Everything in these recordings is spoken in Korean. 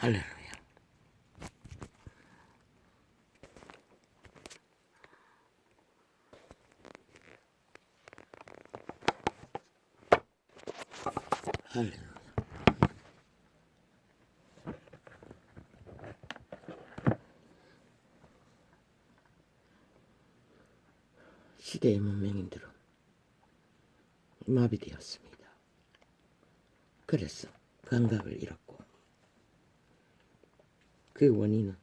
할렐루야. 할렐루야. 시대의 문명인들은 마비되었습니다. 그래서 감각을 잃었고, 그 원인은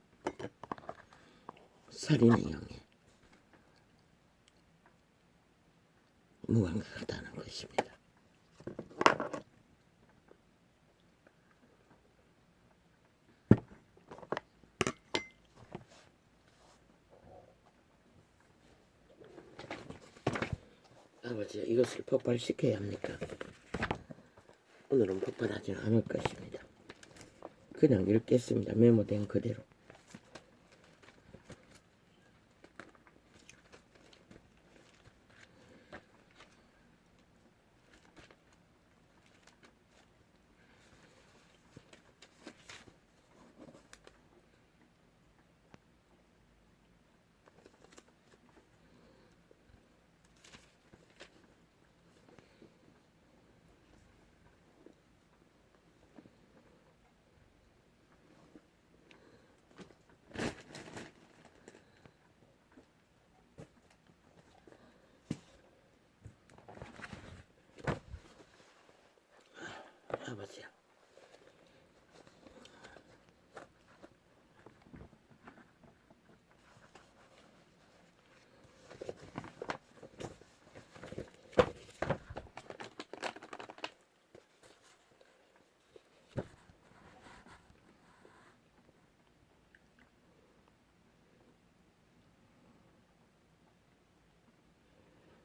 살인의 영에 무감각하다는 것입니다. 아버지, 이것을 폭발시켜야 합니까? 오늘은 폭발하지는 않을 것입니다. 그냥 읽겠습니다. 메모된 그대로. 아버지야,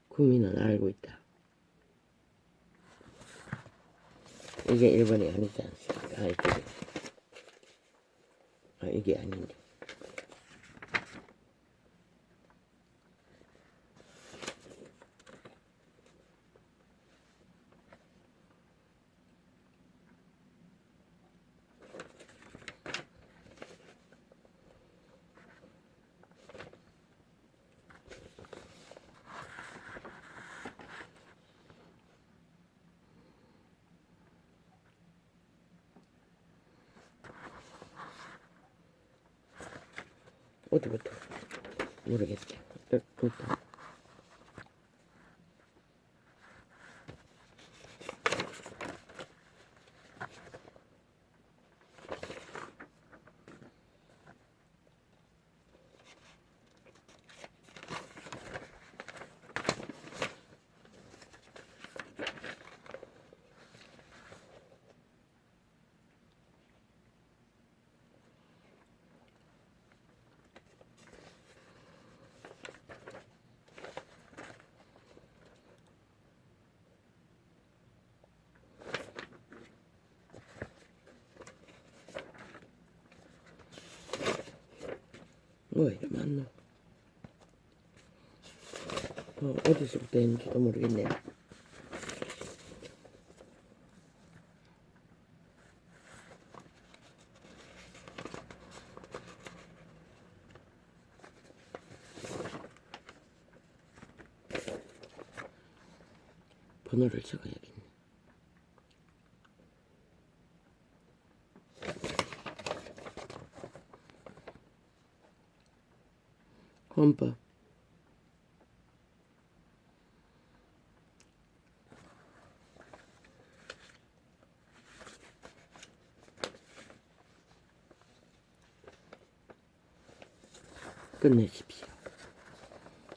국민은 알고 있다. 이게 일본이 아니지 않습니까? 이게 아닌데. 어디부터? 모르겠다. 일단 뭐 이래 많노? 어디서부터 했는지도 모르겠네요. 번호를 적어야겠네. 헌법 끝내십시오.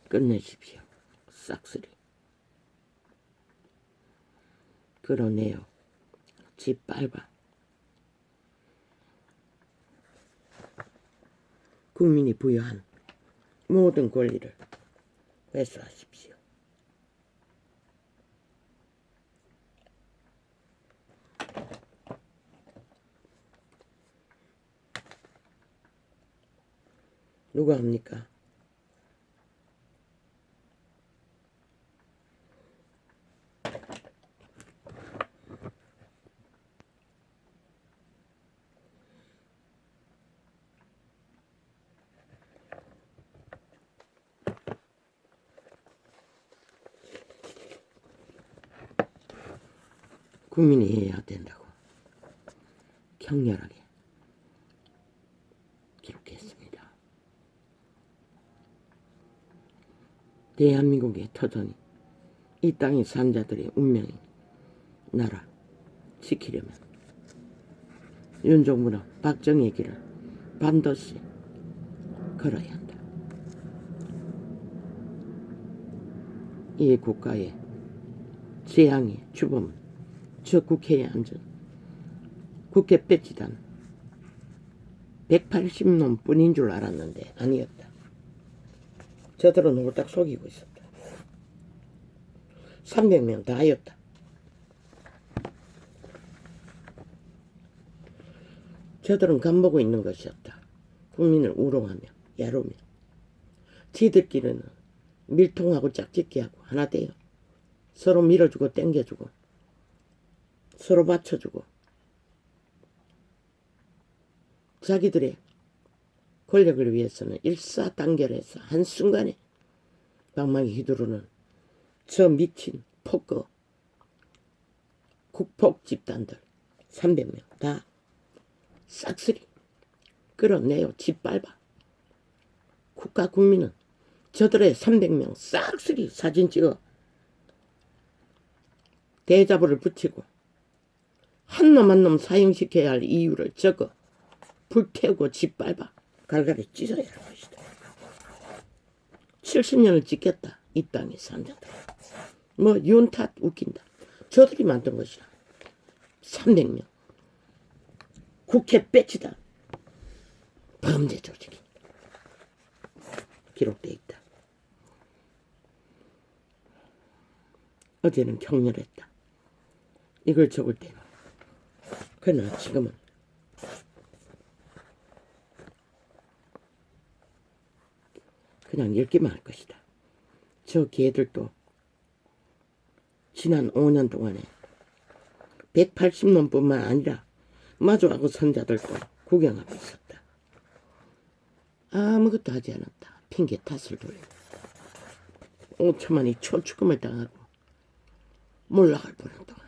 끝내십시오. 싹쓸이. 그러네요. 짓밟아. 국민이 부여한 모든 권리를 회수하십시오. 누가 합니까? 국민이 해야 된다고 격렬하게 기록했습니다. 대한민국의 터전이 이 땅의 산자들의 운명이 나라 지키려면 윤정부나 박정희의 길을 반드시 걸어야 한다. 이 국가의 재앙의 주범은 저 국회에 앉은 국회 배치단 180놈 뿐인 줄 알았는데 아니었다. 저들은 홀딱 속이고 있었다. 300명 다였다. 저들은 간보고 있는 것이었다. 국민을 우롱하며 야로며 지들끼리는 밀통하고 짝짓기하고 하나 되어 서로 밀어주고 땡겨주고 서로 받쳐주고 자기들의 권력을 위해서는 일사단결해서 한순간에 방망이 휘두르는 저 미친 폭거 국폭 집단들 300명 다 싹쓸이 끌어내요. 짓밟아. 국가 국민은 저들의 300명 싹쓸이 사진 찍어 대자보를 붙이고 한 놈 한 놈 사형시켜야 할 이유를 적어 불태우고 짓밟아 갈갈이 찢어야 할 것이다. 70년을 지켰다. 이 땅의 산자들. 뭐 윤탓 웃긴다. 저들이 만든 것이야. 300명. 국회 배치다. 범죄 조직이 기록되어 있다. 어제는 격렬했다. 이걸 적을 때는. 그러나 지금은 그냥 읽기만 할 것이다. 저 개들도 지난 5년 동안에 180놈뿐만 아니라 마주하고 선자들도 구경하고 있었다. 아무것도 하지 않았다. 핑계 탓을 돌리고 5천만이 초축음을 당하고 몰락할 뻔한 동안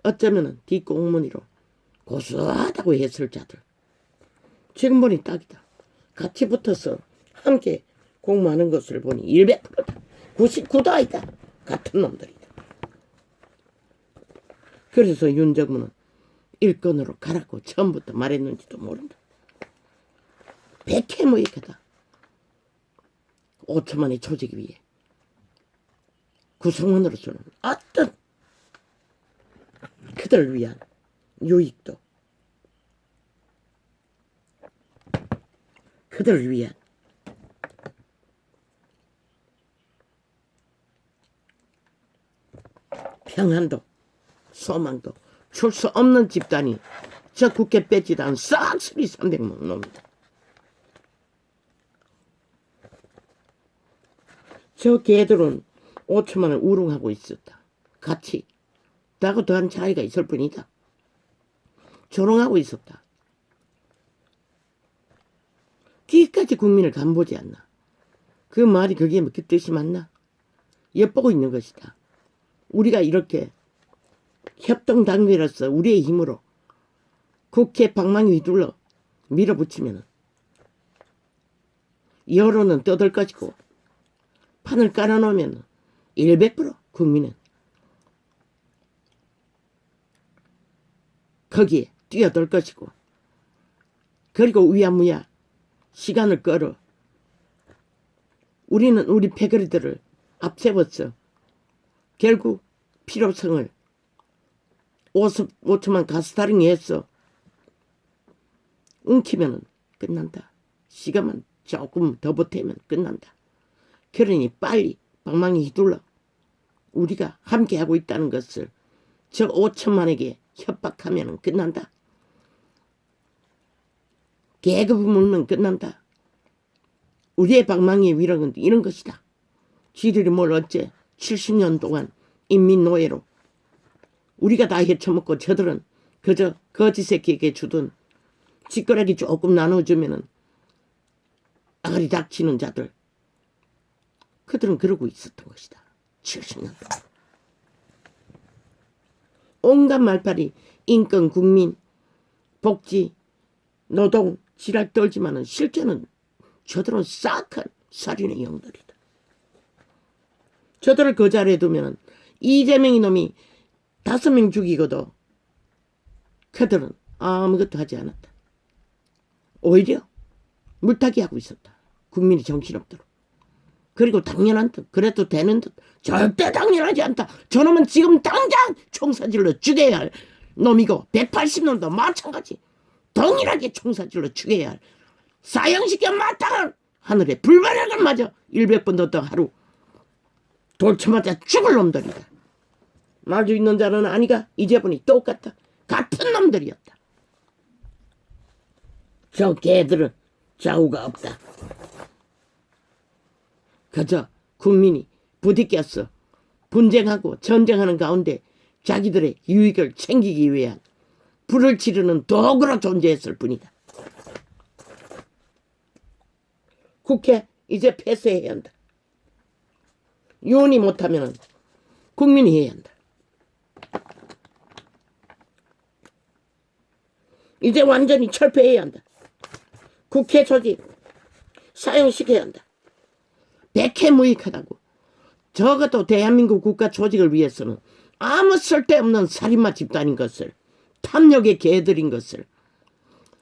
어쩌면은 뒷공무니로 고소하다고 했을 자들 지금 보니 딱이다. 같이 붙어서 함께 공부하는 것을 보니 100%다. 99도 아니다. 같은 놈들이다. 그래서 윤정부는 일건으로 가라고 처음부터 말했는지도 모른다. 백해무익하다. 5천만의 조직이 위해 구성원으로서는 어떤 그들을 위한 유익도 그들을 위한 평안도 소망도 줄 수 없는 집단이 저 국회 배치단 싹쓸이 300명 놈이다. 저 개들은 5천만을 우롱하고 있었다. 같이 나하고 더한 차이가 있을 뿐이다. 조롱하고 있었다. 뒤까지 국민을 간보지 않나. 그 말이 그게 그 뜻이 맞나? 엿보고 있는 것이다. 우리가 이렇게 협동단계로서 우리의 힘으로 국회 방망이 휘둘러 밀어붙이면 여론은 떠들 것이고 판을 깔아놓으면 100% 국민은 거기에 뛰어들 것이고 그리고 위야무야 시간을 끌어 우리는 우리 패거리들을 앞세웠어. 결국 필요성을 5천만 가스타링이 했어. 웅키면 끝난다. 시간만 조금 더 보태면 끝난다. 그러니 빨리 방망이 휘둘러 우리가 함께하고 있다는 것을 저 5천만에게 협박하면 끝난다. 계급을 물면 끝난다. 우리의 방망이의 위력은 이런 것이다. 쥐들이 뭘 어째 70년 동안 인민노예로 우리가 다 헤쳐먹고 저들은 그저 거지 새끼에게 주던 찌꺼라기 조금 나눠주면은 아가리 닥치는 자들 그들은 그러고 있었던 것이다. 70년 동안. 온갖 말팔이 인권, 국민, 복지, 노동, 지랄 떨지만은 실제는 저들은 싹한 살인의 영들이다. 저들을 그 자리에 두면은 이재명이 놈이 5명 죽이고도 그들은 아무것도 하지 않았다. 오히려 물타기 하고 있었다. 국민이 정신없도록. 그리고 당연한 듯 그래도 되는 듯 절대 당연하지 않다. 저놈은 지금 당장 총사질러 죽여야 할 놈이고 180년도 마찬가지 동일하게 총사질러 죽여야 할 사형시켜 마땅한 하늘에 불가력을 맞아 100번 더 하루 돌쳐맞아 죽을 놈들이다. 마주 있는 자는 아니가 이제 보니 똑같다. 같은 놈들이었다. 저 개들은 좌우가 없다. 그저 국민이 부딪혔어. 분쟁하고 전쟁하는 가운데 자기들의 유익을 챙기기 위한 불을 지르는 도구로 존재했을 뿐이다. 국회 이제 폐쇄해야 한다. 유언이 못하면 국민이 해야 한다. 이제 완전히 철폐해야 한다. 국회 조직 사용시켜야 한다. 백해무익하다고. 적어도 대한민국 국가 조직을 위해서는 아무 쓸데없는 살인마 집단인 것을, 탐욕의 개들인 것을,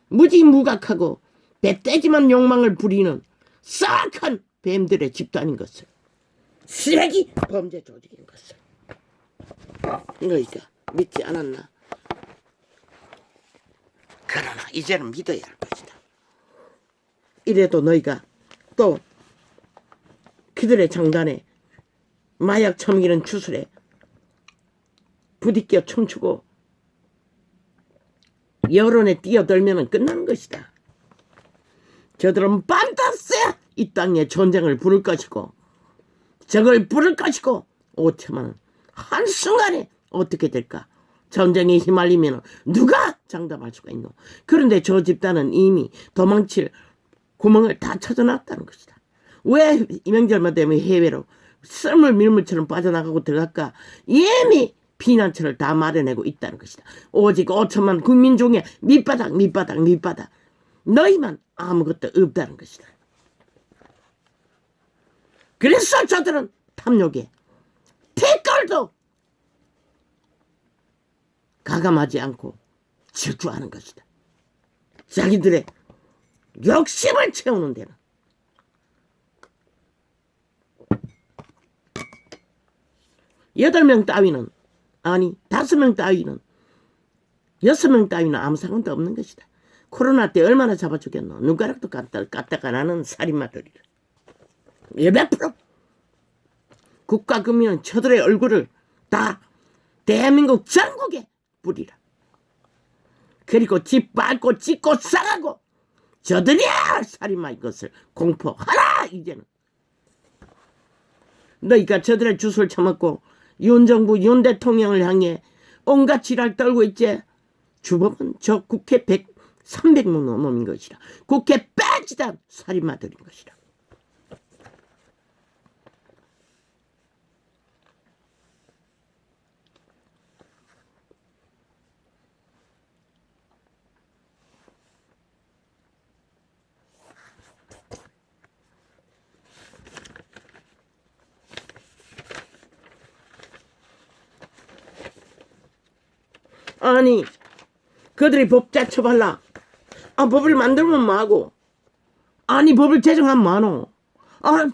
무지무각하고 배떼지만 욕망을 부리는 싹한 뱀들의 집단인 것을, 쓰레기 범죄 조직인 것을 너희가 믿지 않았나? 그러나 이제는 믿어야 할 것이다. 이래도 너희가 또 그들의 장단에 마약 처먹이는 주술에 부딪혀 춤추고 여론에 뛰어들면 끝나는 것이다. 저들은 반드시 이 땅에 전쟁을 부를 것이고 적을 부를 것이고 5천만 한순간에 어떻게 될까? 전쟁에 휘말리면 누가 장담할 수가 있노? 그런데 저 집단은 이미 도망칠 구멍을 다 쳐져놨다는 것이다. 왜 이 명절만 되면 해외로 썰물 밀물처럼 빠져나가고 들어갈까? 이미 피난처를 다 마련하고 있다는 것이다. 오직 5천만 국민 중에 밑바닥 너희만 아무것도 없다는 것이다. 그래서 저들은 탐욕에 태클도 가감하지 않고 질주하는 것이다. 자기들의 욕심을 채우는 데는. 여덟 명 따위는, 아니 5명 따위는, 6명 따위는 아무 상관도 없는 것이다. 코로나 때 얼마나 잡아 죽였노? 눈가락도 깠다가 나는 살인마들이라. 100% 국가금융은 저들의 얼굴을 다 대한민국 전국에 뿌리라. 그리고 집 밟고 찢고 싸가고 저들이야 살인마인 것을 공포하라. 이제는 너희가 저들의 주술 처먹고 윤 정부 윤 대통령을 향해 온갖 지랄 떨고 있지. 주범은 저 국회 300명 놈인 것이라. 국회 빼지단 살인마들인 것이라. 아니 그들이 법 자처발라. 법을 만들면 뭐하고, 아니 법을 제정하면 뭐하노.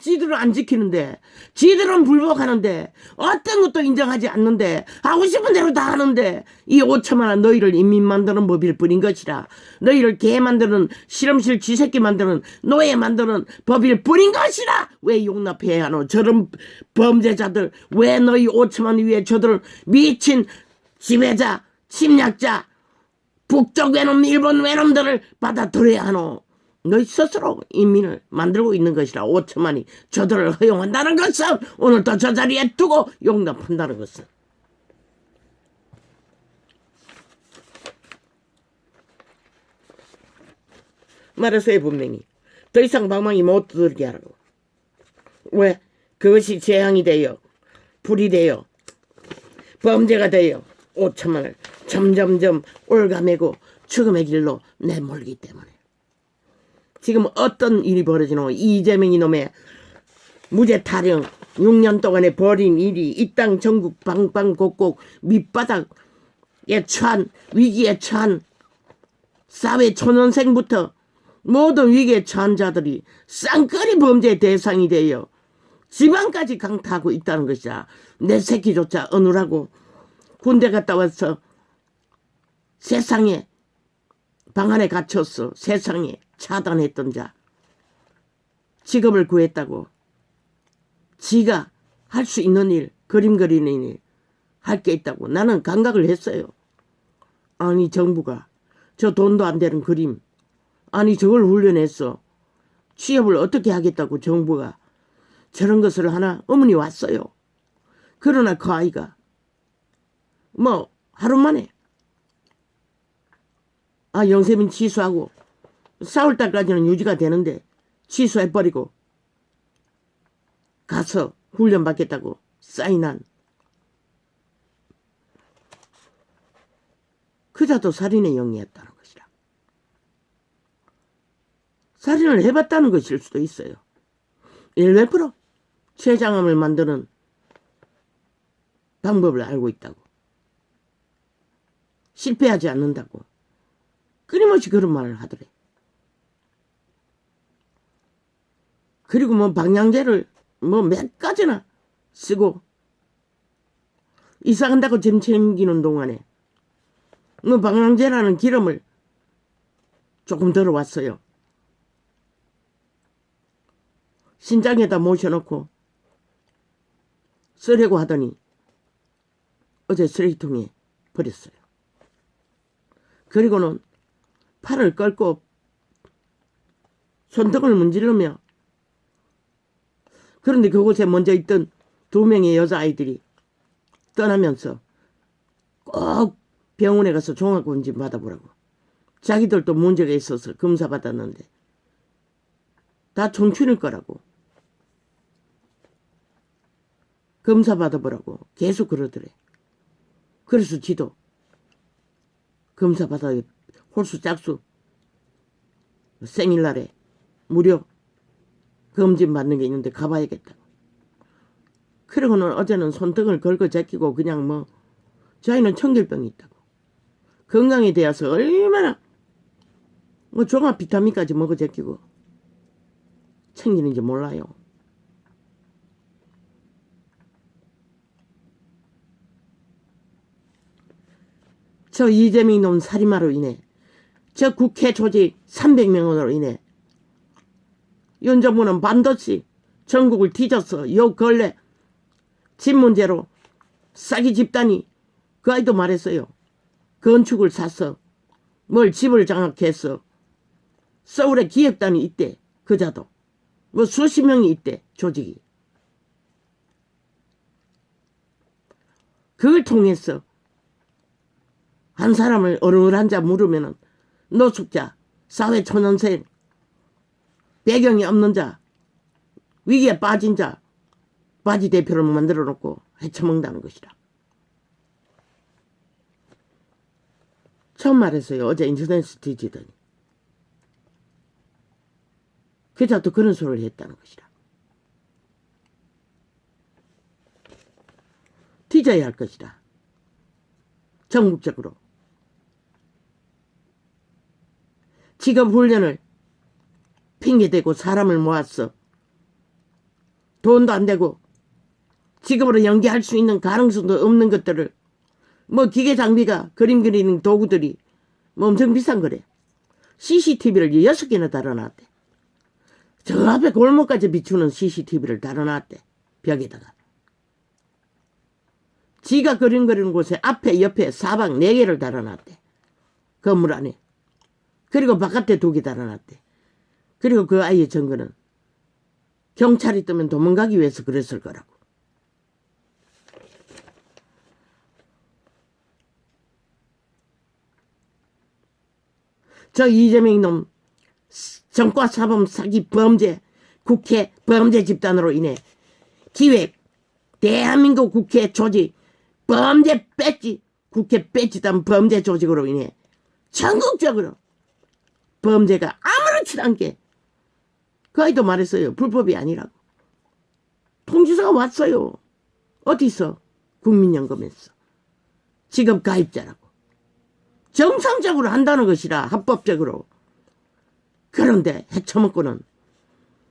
지들은 안 지키는데, 지들은 불복하는데, 어떤 것도 인정하지 않는데, 하고 싶은 대로 다 하는데, 이 5천만 원 너희를 인민 만드는 법일 뿐인 것이라. 너희를 개 만드는, 실험실 쥐새끼 만드는, 노예 만드는 법일 뿐인 것이라. 왜 용납해야 하노? 저런 범죄자들, 왜 너희 5천만 원 위에 저들 미친 지배자, 침략자, 북쪽 외놈, 일본 외놈들을 받아들여야 하노? 너희 스스로 인민을 만들고 있는 것이라. 5천만이 저들을 허용한다는 것은, 오늘도 저 자리에 두고 용납한다는 것은. 말했어요 분명히. 더 이상 방망이 못 두들게 하라고. 왜? 그것이 재앙이 되어 불이 되어 범죄가 되어 5천만을 점점점 올가매고 죽음의 길로 내몰기 때문에 지금 어떤 일이 벌어지노? 이재명 이놈의 무죄 타령 6년 동안에 벌인 일이 이 땅 전국 방방곡곡 밑바닥에 처한 위기에 처한 사회 초년생부터 모든 위기에 처한 자들이 쌍꺼리 범죄 대상이 되어 지방까지 강타하고 있다는 것이야. 내 새끼조차 어느라고 군대 갔다 와서 세상에 방 안에 갇혔어. 세상에 차단했던 자. 직업을 구했다고. 지가 할 수 있는 일, 그림 그리는 일, 할 게 있다고. 나는 감각을 했어요. 아니 정부가 저 돈도 안 되는 그림, 아니 저걸 훈련했어. 취업을 어떻게 하겠다고 정부가 저런 것을 하나 어머니 왔어요. 그러나 그 아이가 뭐 하루 만에 영세민 취소하고 4월달까지는 유지가 되는데 취소해버리고 가서 훈련 받겠다고 사인한 그자도 살인의 영이었다는 것이라. 살인을 해봤다는 것일 수도 있어요. 100% 췌장암을 만드는 방법을 알고 있다고. 실패하지 않는다고. 끊임없이 그런 말을 하더래. 그리고 뭐 방향제를 뭐 몇 가지나 쓰고 이사 간다고 짐 챙기는 동안에 뭐 방향제라는 기름을 조금 들어왔어요. 신장에다 모셔놓고 쓰려고 하더니 어제 쓰레기통에 버렸어요. 그리고는 팔을 꺾고 손등을 문지르며 그런데 그곳에 먼저 있던 2명의 여자아이들이 떠나면서 꼭 병원에 가서 종합검진 받아보라고. 자기들도 문제가 있어서 검사 받았는데 다 청춘일 거라고. 검사 받아보라고 계속 그러더래. 그래서 지도 검사 받아 홀수 짝수 생일날에 무료 검진 받는 게 있는데 가봐야겠다. 그러고는 어제는 손등을 걸고 제끼고 그냥 뭐 저희는 청결병이 있다고. 건강에 대해서 얼마나 뭐 종합 비타민까지 먹어 제끼고 챙기는지 몰라요. 저 이재명 놈 살인마로 인해 저 국회 조직 300명으로 인해 윤 정부는 반드시 전국을 뒤져서 요 근래 집 문제로 싸기 집단이 그 아이도 말했어요. 건축을 사서 뭘 집을 장악해서 서울에 기획단이 있대. 그자도 뭐 수십 명이 있대. 조직이. 그걸 통해서 한 사람을 어느 자 물으면은 노숙자, 사회초년생, 배경이 없는 자, 위기에 빠진 자, 바지 대표를 만들어 놓고 헤쳐먹는다는 것이라. 처음 말했어요. 어제 인터넷을 뒤지더니. 그자도 그런 소리를 했다는 것이라. 뒤져야 할 것이라. 전국적으로. 직업 훈련을 핑계대고 사람을 모았어. 돈도 안 되고 직업으로 연계할 수 있는 가능성도 없는 것들을 뭐 기계 장비가 그림 그리는 도구들이 뭐 엄청 비싼 거래. CCTV를 6개나 달아놨대. 저 앞에 골목까지 비추는 CCTV를 달아놨대. 벽에다가. 지가 그림 그리는 곳에 앞에 옆에 사방 4개를 달아놨대. 건물 안에. 그리고 바깥에 2개 달아놨대. 그리고 그 아이의 증거는 경찰이 뜨면 도망가기 위해서 그랬을 거라고. 저 이재명 놈 정과사범 사기 범죄 국회 범죄 집단으로 인해 기획 대한민국 국회 조직 범죄 배지 국회 빼지던 범죄 조직으로 인해 전국적으로 범죄가 아무렇지도 않게 그 아이도 말했어요. 불법이 아니라고. 통지서가 왔어요. 어디서? 국민연금에서. 직업 가입자라고. 정상적으로 한다는 것이라 합법적으로. 그런데 헤쳐먹고는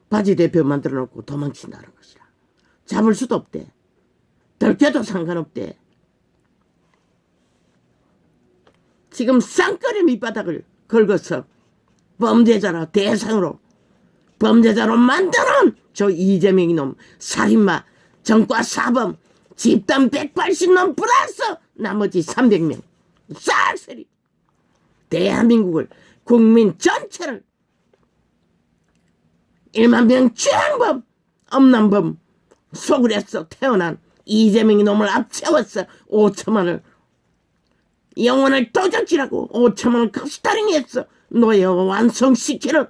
바지 대표 만들어 놓고 도망친다는 것이라. 잡을 수도 없대. 들켜도 상관없대. 지금 쌍꺼리 밑바닥을 긁어서 범죄자로 대상으로 범죄자로 만드는 저 이재명 이놈 살인마 전과 사범 집단 180놈 플러스 나머지 300명 쌀쓸이 대한민국을 국민 전체를 1만 명 주행범 엄남범 속을해서 태어난 이재명 이놈을 앞세웠어. 5천만을 영혼을 도적질하고 5천만을 컵스타링했어. 노예 완성시키는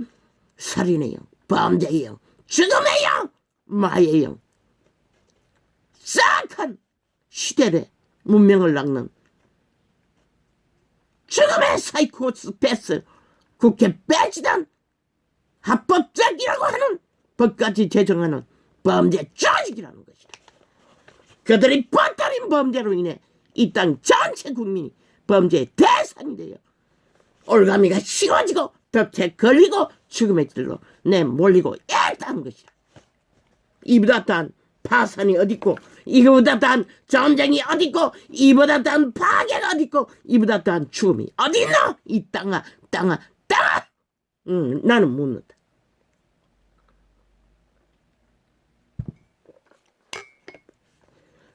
살인의 영, 범죄의 영, 죽음의 영, 마의 영. 싹한 시대의 문명을 낚는 죽음의 사이코패스 국회 빼지단 합법적이라고 하는 법까지 제정하는 범죄 조직이라는 것이다. 그들이 뻗어린 범죄로 인해 이 땅 전체 국민이 범죄의 대상이 되어 올가미가 식어지고 덫에 걸리고 죽음의 길로 내몰리고 있다는 것이다. 이보다 단 파산이 어딨고 이거보다 단 전쟁이 어딨고 이보다 단 파괴가 어딨고 이보다 단 죽음이 어딨노? 이 땅아 땅아 땅아. 나는 묻는다.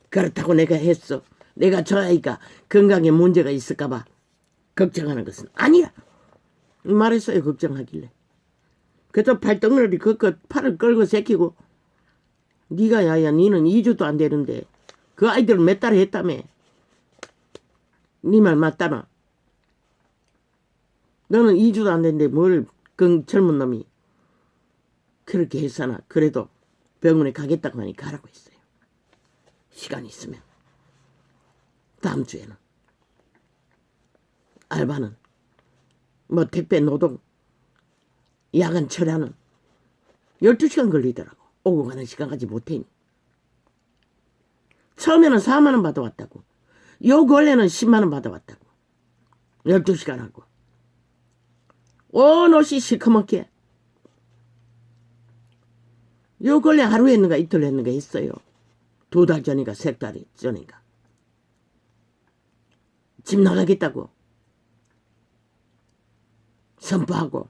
그렇다고 내가 했어. 내가 저 아이가 건강에 문제가 있을까봐 걱정하는 것은 아니야. 말했어요. 걱정하길래. 그래서 팔덩어리 걷고 팔을 끌고 새끼고 네가 야야 니는 2주도 안 되는데 그 아이들 몇 달 했다며. 네 말 맞다나. 너는 2주도 안 됐는데 뭘 그 젊은 놈이 그렇게 했사나. 그래도 병원에 가겠다고 하니 가라고 했어요. 시간이 있으면. 다음 주에는. 알바는 뭐 택배 노동 야간 철야는 12시간 걸리더라고. 오고 가는 시간까지 못해니. 처음에는 4만원 받아왔다고. 요 근래는 10만원 받아왔다고. 12시간 하고. 온 옷이 시커멓게. 요 근래 하루 했는가 이틀 했는가 했어요. 2달 전인가 3달 전인가. 집 나가겠다고 선포하고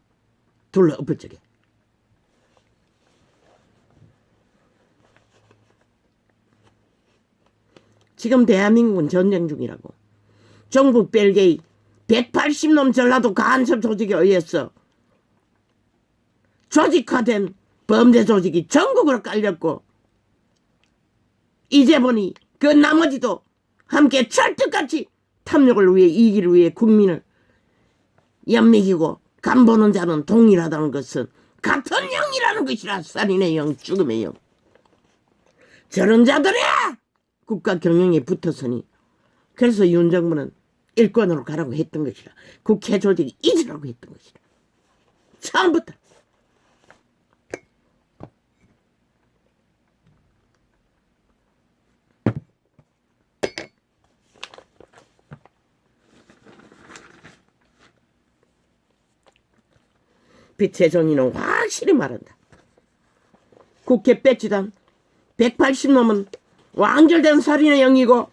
둘러 엎을 적에 지금 대한민국은 전쟁 중이라고. 종북 벨게이 180놈 전라도 간섭 조직에 의해서 조직화된 범죄 조직이 전국으로 깔렸고 이제 보니 그 나머지도 함께 철떡같이 탐욕을 위해 이기를 위해 국민을 연맥이고 간보는 자는 동일하다는 것은 같은 영이라는 것이라. 살인의 영, 죽음의 영. 저런 자들이야 국가 경영에 붙어서니. 그래서 윤 정부는 일권으로 가라고 했던 것이라. 국회 조직이 잊으라고 했던 것이라. 처음부터. 빛의 정의는 확실히 말한다. 국회 배치단 180놈은 완결된 살인의 영이고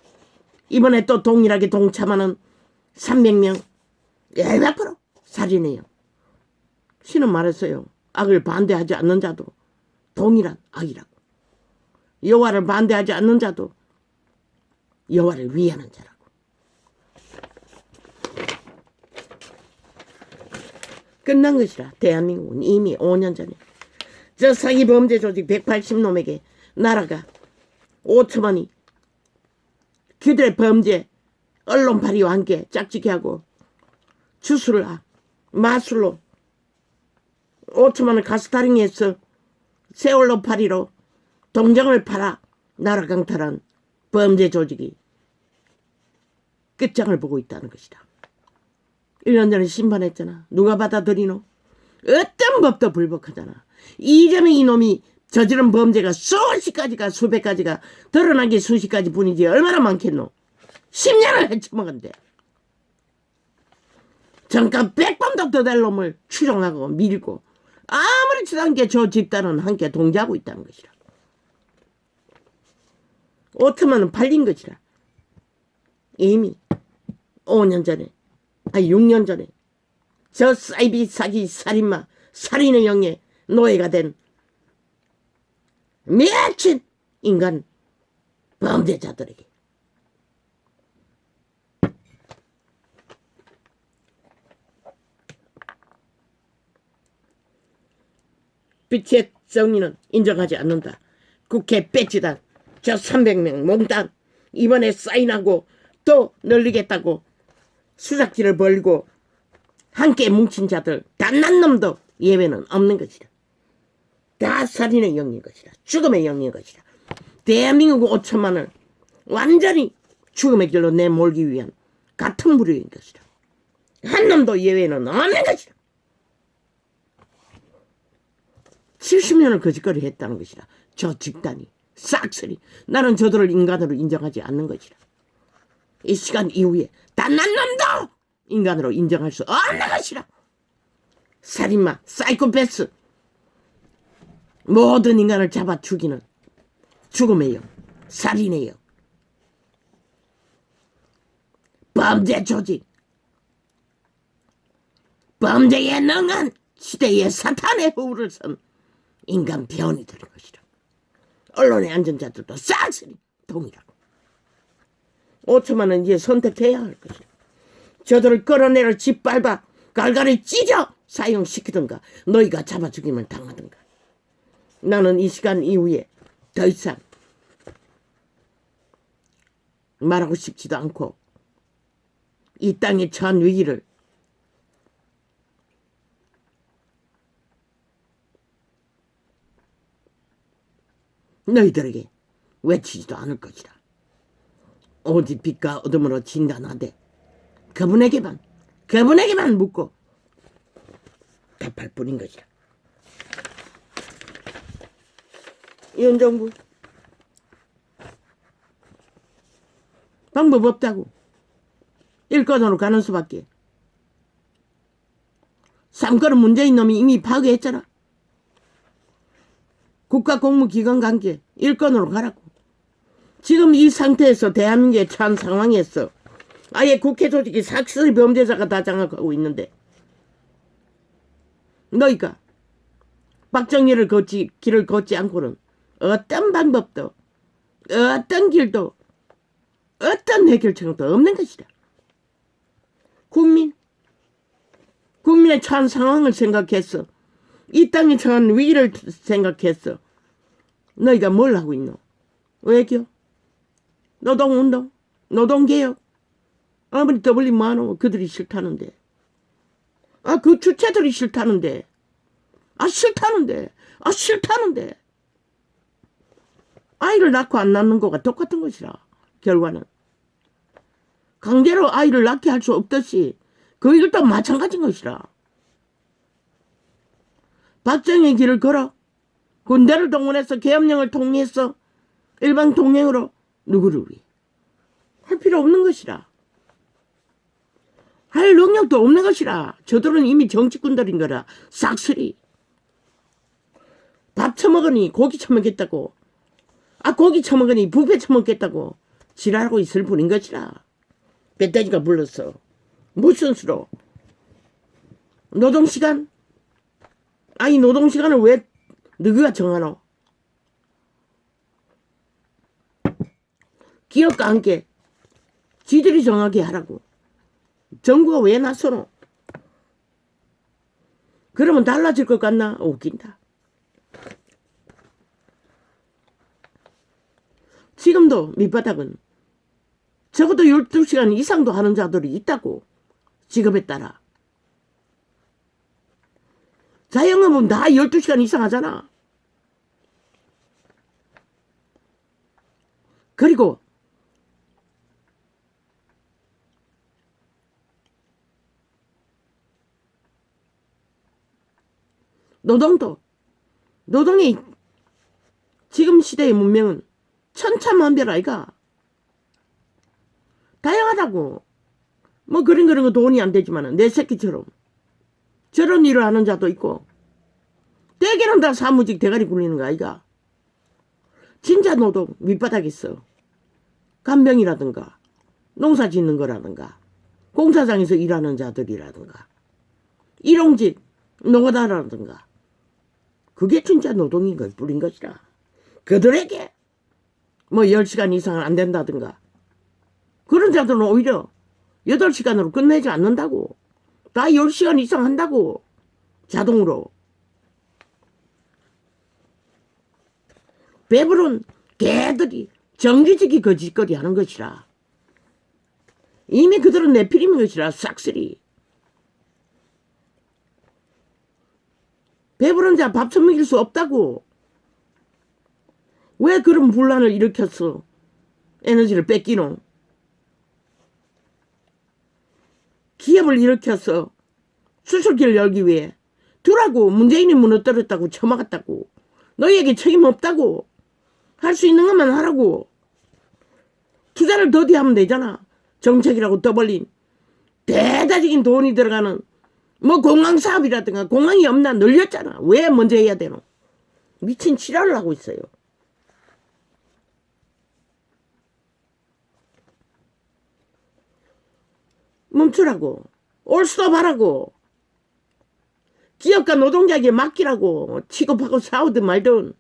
이번에 또 동일하게 동참하는 300명 100% 살인의 영. 신은 말했어요. 악을 반대하지 않는 자도 동일한 악이라고. 여호와를 반대하지 않는 자도 여호와를 위하는 자라고. 끝난 것이라. 대한민국은 이미 5년 전에 저 사기 범죄 조직 180놈에게 나라가 5천원이 그들의 범죄 언론파리와 함께 짝짓기 하고 주술을 마술로 5천원을 가스타링해서 세월로 파리로 동정을 팔아 나라 강탈한 범죄 조직이 끝장을 보고 있다는 것이다. 1년 전에 심판했잖아. 누가 받아들이노? 어떤 법도 불복하잖아. 이전에 이놈이 저지른 범죄가 수십 가지가 수백 가지가 드러난 게 수십 가지 뿐이지 얼마나 많겠노. 10년을 헤쳐먹었는데 정가 100번도 더 될 놈을 추종하고 밀고 아무렇지도 않게 저 집단은 함께 동조하고 있다는 것이라. 오트만은 팔린 것이라. 이미 5년 전에 아니 6년 전에 저 사이비 사기 살인마 살인의 영에 노예가 된 미친 인간 범죄자들에게 빛의 정의는 인정하지 않는다. 국회 배지단 저 300명 몽땅 이번에 사인하고 또 늘리겠다고 수작질을 벌고 함께 뭉친 자들 단 한 놈도 예외는 없는 것이다. 다 살인의 영인 것이다. 죽음의 영인 것이다. 대한민국 5천만을 완전히 죽음의 길로 내몰기 위한 같은 부류인 것이다. 한 놈도 예외는 없는 것이다. 70년을 거짓거리 했다는 것이다. 저 집단이 싹쓸이. 나는 저들을 인간으로 인정하지 않는 것이다. 이 시간 이후에 단 한 놈도 인간으로 인정할 수 없는 것이다. 살인마, 사이코패스, 모든 인간을 잡아 죽이는 죽음의 영, 살인의 영, 범죄 조직, 범죄에 능한 시대의 사탄의 허울을 선 인간 변이들인 것이다. 언론의 안전자들도 싹쓸이 동일하고 5천만 원 이제 선택해야 할 것이다. 저들을 끌어내려 짓밟아 갈갈이 찢어 사형시키든가 너희가 잡아 죽임을 당하든가. 나는 이 시간 이후에 더 이상 말하고 싶지도 않고 이 땅에 처한 위기를 너희들에게 외치지도 않을 것이다. 오직 빛과 어둠으로 진단하되 그분에게만 묻고 답할 뿐인 것이다. 이현 정부 방법 없다고 일권으로 가는 수밖에. 3건은 문재인 놈이 이미 파괴했잖아. 국가공무기관 관계 일권으로 가라고. 지금 이 상태에서 대한민국에 처한 상황에서 아예 국회 조직이 삭슬 범죄자가 다 장악하고 있는데 너희가 박정희를 길을 걷지 않고는 어떤 방법도 어떤 길도 어떤 해결책도 없는 것이다. 국민의 처한 상황을 생각해서 이 땅에 처한 위기를 생각해서 너희가 뭘 하고 있노? 외교? 노동운동? 노동개혁? 아무리 더블리 많어 그들이 싫다는데. 그 주체들이 싫다는데. 싫다는데. 아이를 낳고 안 낳는 거가 똑같은 것이라. 결과는. 강제로 아이를 낳게 할 수 없듯이 그 일도 마찬가지인 것이라. 박정희의 길을 걸어 군대를 동원해서 계엄령을 통해서 일반 동행으로 누구를 위해 할 필요 없는 것이라. 할 능력도 없는 것이라. 저들은 이미 정치꾼들인 거라. 싹쓸이. 밥 처먹으니 고기 처먹겠다고. 고기 처먹으니 부페 처먹겠다고 지랄하고 있을 뿐인 것이라. 배때지가 불렀어. 무슨 수로? 노동시간? 노동시간을 왜 누구가 정하노? 기업과 함께 지들이 정하게 하라고. 정부가 왜 나서노? 그러면 달라질 것 같나? 웃긴다. 지금도 밑바닥은 적어도 12시간 이상도 하는 자들이 있다고. 직업에 따라. 자영업은 다 12시간 이상 하잖아. 그리고 노동이 지금 시대의 문명은 천차만별 아이가. 다양하다고. 뭐 그런 거 돈이 안 되지만은 내 새끼처럼 저런 일을 하는 자도 있고 대개는 다 사무직 대가리 굴리는 거 아이가. 진짜 노동 밑바닥에 있어. 간병이라든가 농사 짓는 거라든가 공사장에서 일하는 자들이라든가 일용직 노가다라든가 그게 진짜 노동인 걸 뿌린 것이라. 그들에게 뭐 10시간 이상은 안 된다든가 그런 자들은 오히려 8시간으로 끝내지 않는다고. 다 10시간 이상 한다고. 자동으로. 배부른 개들이 정규직이 거짓거리 하는 것이라. 이미 그들은 내피림인 것이라. 싹쓸이. 배부른 자 밥 처먹일 수 없다고. 왜 그런 분란을 일으켰어? 에너지를 뺏기노? 기업을 일으켜서 수술기를 열기 위해 두라고. 문재인이 무너뜨렸다고 처막았다고. 너희에게 책임 없다고. 할 수 있는 것만 하라고. 투자를 더디하면 되잖아. 정책이라고 떠벌린 대다적인 돈이 들어가는 뭐 공항 사업이라든가. 공항이 없나 늘렸잖아. 왜 먼저 해야 되노? 미친 지랄을 하고 있어요. 멈추라고. 올스톱하라고. 기업가 노동자에게 맡기라고. 취급하고 싸우든 말든.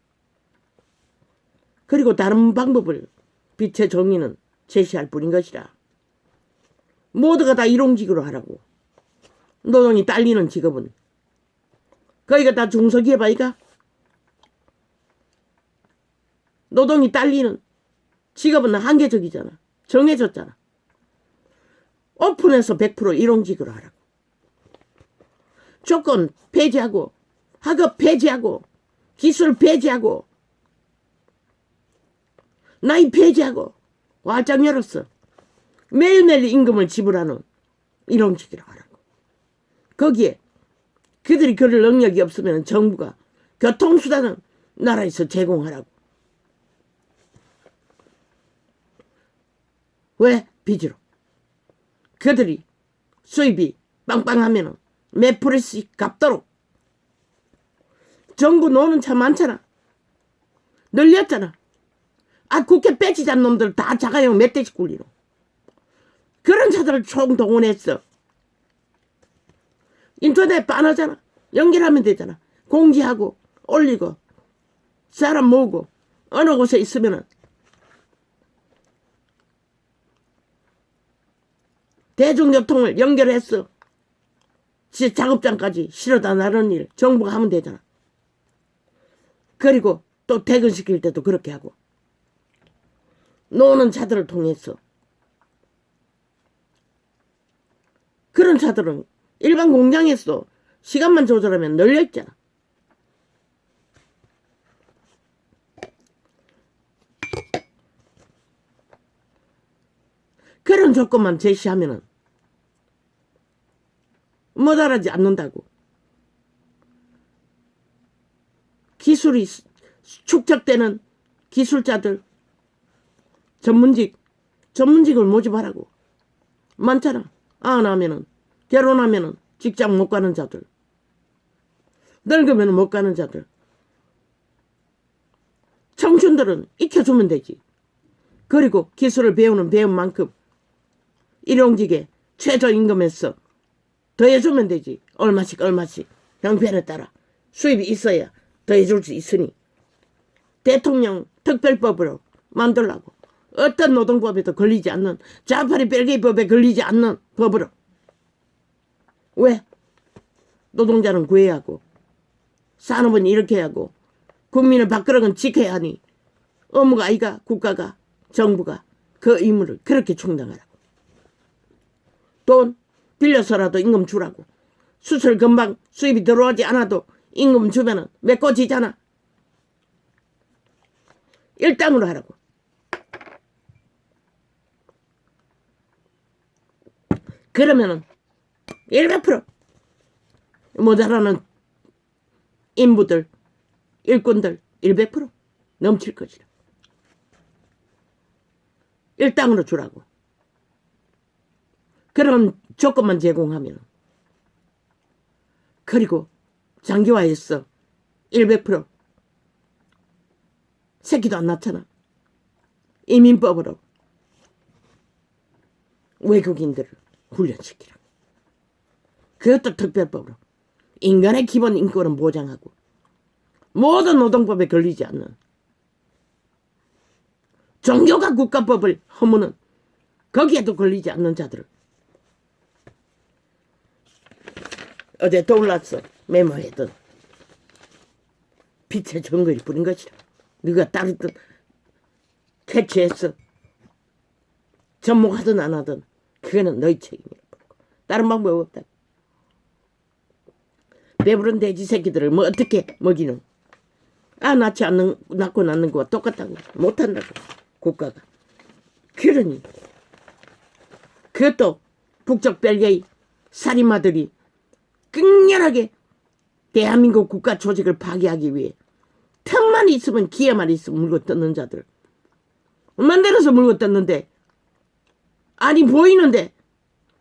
그리고 다른 방법을 빛의 정의는 제시할 뿐인 것이라. 모두가 다 일용직으로 하라고. 노동이 딸리는 직업은 거기가 다 중소기업 아이가? 노동이 딸리는 직업은 한계적이잖아. 정해졌잖아. 오픈해서 100% 일용직으로 하라고. 조건 폐지하고 학업 폐지하고 기술 폐지하고 나이 폐지하고 활짝 열었어. 매일매일 임금을 지불하는 일용직이라고 하라고. 거기에 그들이 그럴 능력이 없으면 정부가 교통수단은 나라에서 제공하라고. 왜? 빚으로. 그들이 수입이 빵빵하면 몇 프로씩 갚도록. 정부 노는 차 많잖아. 늘렸잖아. 아, 국회 빼지잔 놈들 다 자가용 몇 대씩 굴리노. 그런 차들을 총동원했어. 인터넷 빠르잖아. 연결하면 되잖아. 공지하고 올리고 사람 모으고 어느 곳에 있으면은 대중교통을 연결했어. 작업장까지 실어다 나르는 일 정부가 하면 되잖아. 그리고 또 퇴근시킬 때도 그렇게 하고. 노는 차들을 통해서. 그런 차들은 일반 공장에서 시간만 조절하면 널려있잖아. 그런 조건만 제시하면은 모자라지 않는다고. 기술이 축적되는 기술자들, 전문직을 모집하라고. 많잖아. 하면은 결혼하면은 직장 못 가는 자들, 늙으면 못 가는 자들. 청춘들은 익혀주면 되지. 그리고 기술을 배운 만큼 일용직에 최저임금에서 더해주면 되지. 얼마씩 형편에 따라 수입이 있어야 더해줄 수 있으니 대통령 특별법으로 만들라고. 어떤 노동법에도 걸리지 않는, 자파리 벨기법에 걸리지 않는 법으로. 왜? 노동자는 구해야 하고 산업은 이렇게 하고 국민의 밥그릇은 지켜야 하니 업무가 아이가 국가가 정부가 그 의무를 그렇게 충당하라고. 돈 빌려서라도 임금 주라고. 수술 금방 수입이 들어오지 않아도 임금 주면은 메꿔지잖아. 일당으로 하라고. 그러면은 100% 모자라는 인부들, 일꾼들 100% 넘칠 것이라. 일당으로 주라고. 그런 조건만 제공하면. 그리고 장기화했어. 100% 새끼도 안 낳잖아. 이민법으로 외국인들을 훈련시키라고. 그것도 특별법으로 인간의 기본 인권은 보장하고 모든 노동법에 걸리지 않는 종교가 국가법을 허무는 거기에도 걸리지 않는 자들을 어제 떠올랐어. 메모했던 빛의 정거를 뿌린 것이라. 네가 따르든 캐치했어. 접목하든 안 하든 그거는 너희 책임이야. 다른 방법 없다. 배부른 돼지 새끼들을 뭐 어떻게 먹이는? 낳고 낳는 거와 똑같다고. 못한다고 국가가. 그러니 그것도 북쪽 벨기에 살인마들이 끈열하게 대한민국 국가 조직을 파괴하기 위해 틈만 있으면 기회만 있으면 물고 뜯는 자들 만들어서 물고 뜯는데 아니 보이는데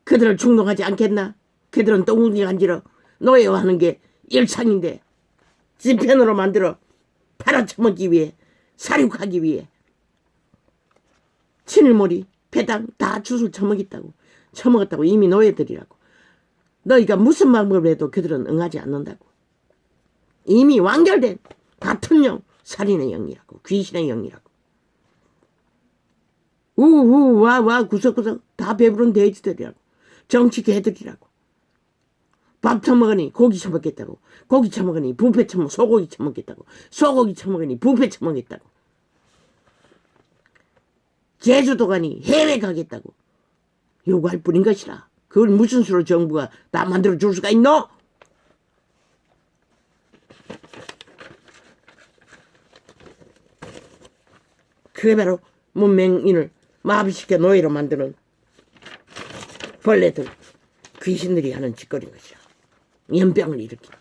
그들을 충동하지 않겠나? 그들은 똥구니 간지러 노예화하는 게 일상인데 지편으로 만들어 팔아쳐먹기 위해 사륙하기 위해 친일몰이 배당 다 주술 처먹었다고 이미 노예들이라고. 너희가 무슨 방법을 해도 그들은 응하지 않는다고. 이미 완결된 같은 영 살인의 영이라고. 귀신의 영이라고. 우우 와와 구석구석 다 배부른 돼지들이라고. 정치 개들이라고. 밥 처먹으니 고기 처먹겠다고. 고기 처먹으니 부패 처먹 소고기 처먹겠다고. 소고기 처먹으니 부패 처먹겠다고. 제주도 가니 해외 가겠다고 요구할 뿐인 것이라. 그걸 무슨 수로 정부가 다 만들어 줄 수가 있노? 그게 바로 문맹인을 마비시켜 노예로 만드는 벌레들, 귀신들이 하는 짓거리인 것이야. 연병을 일으키는.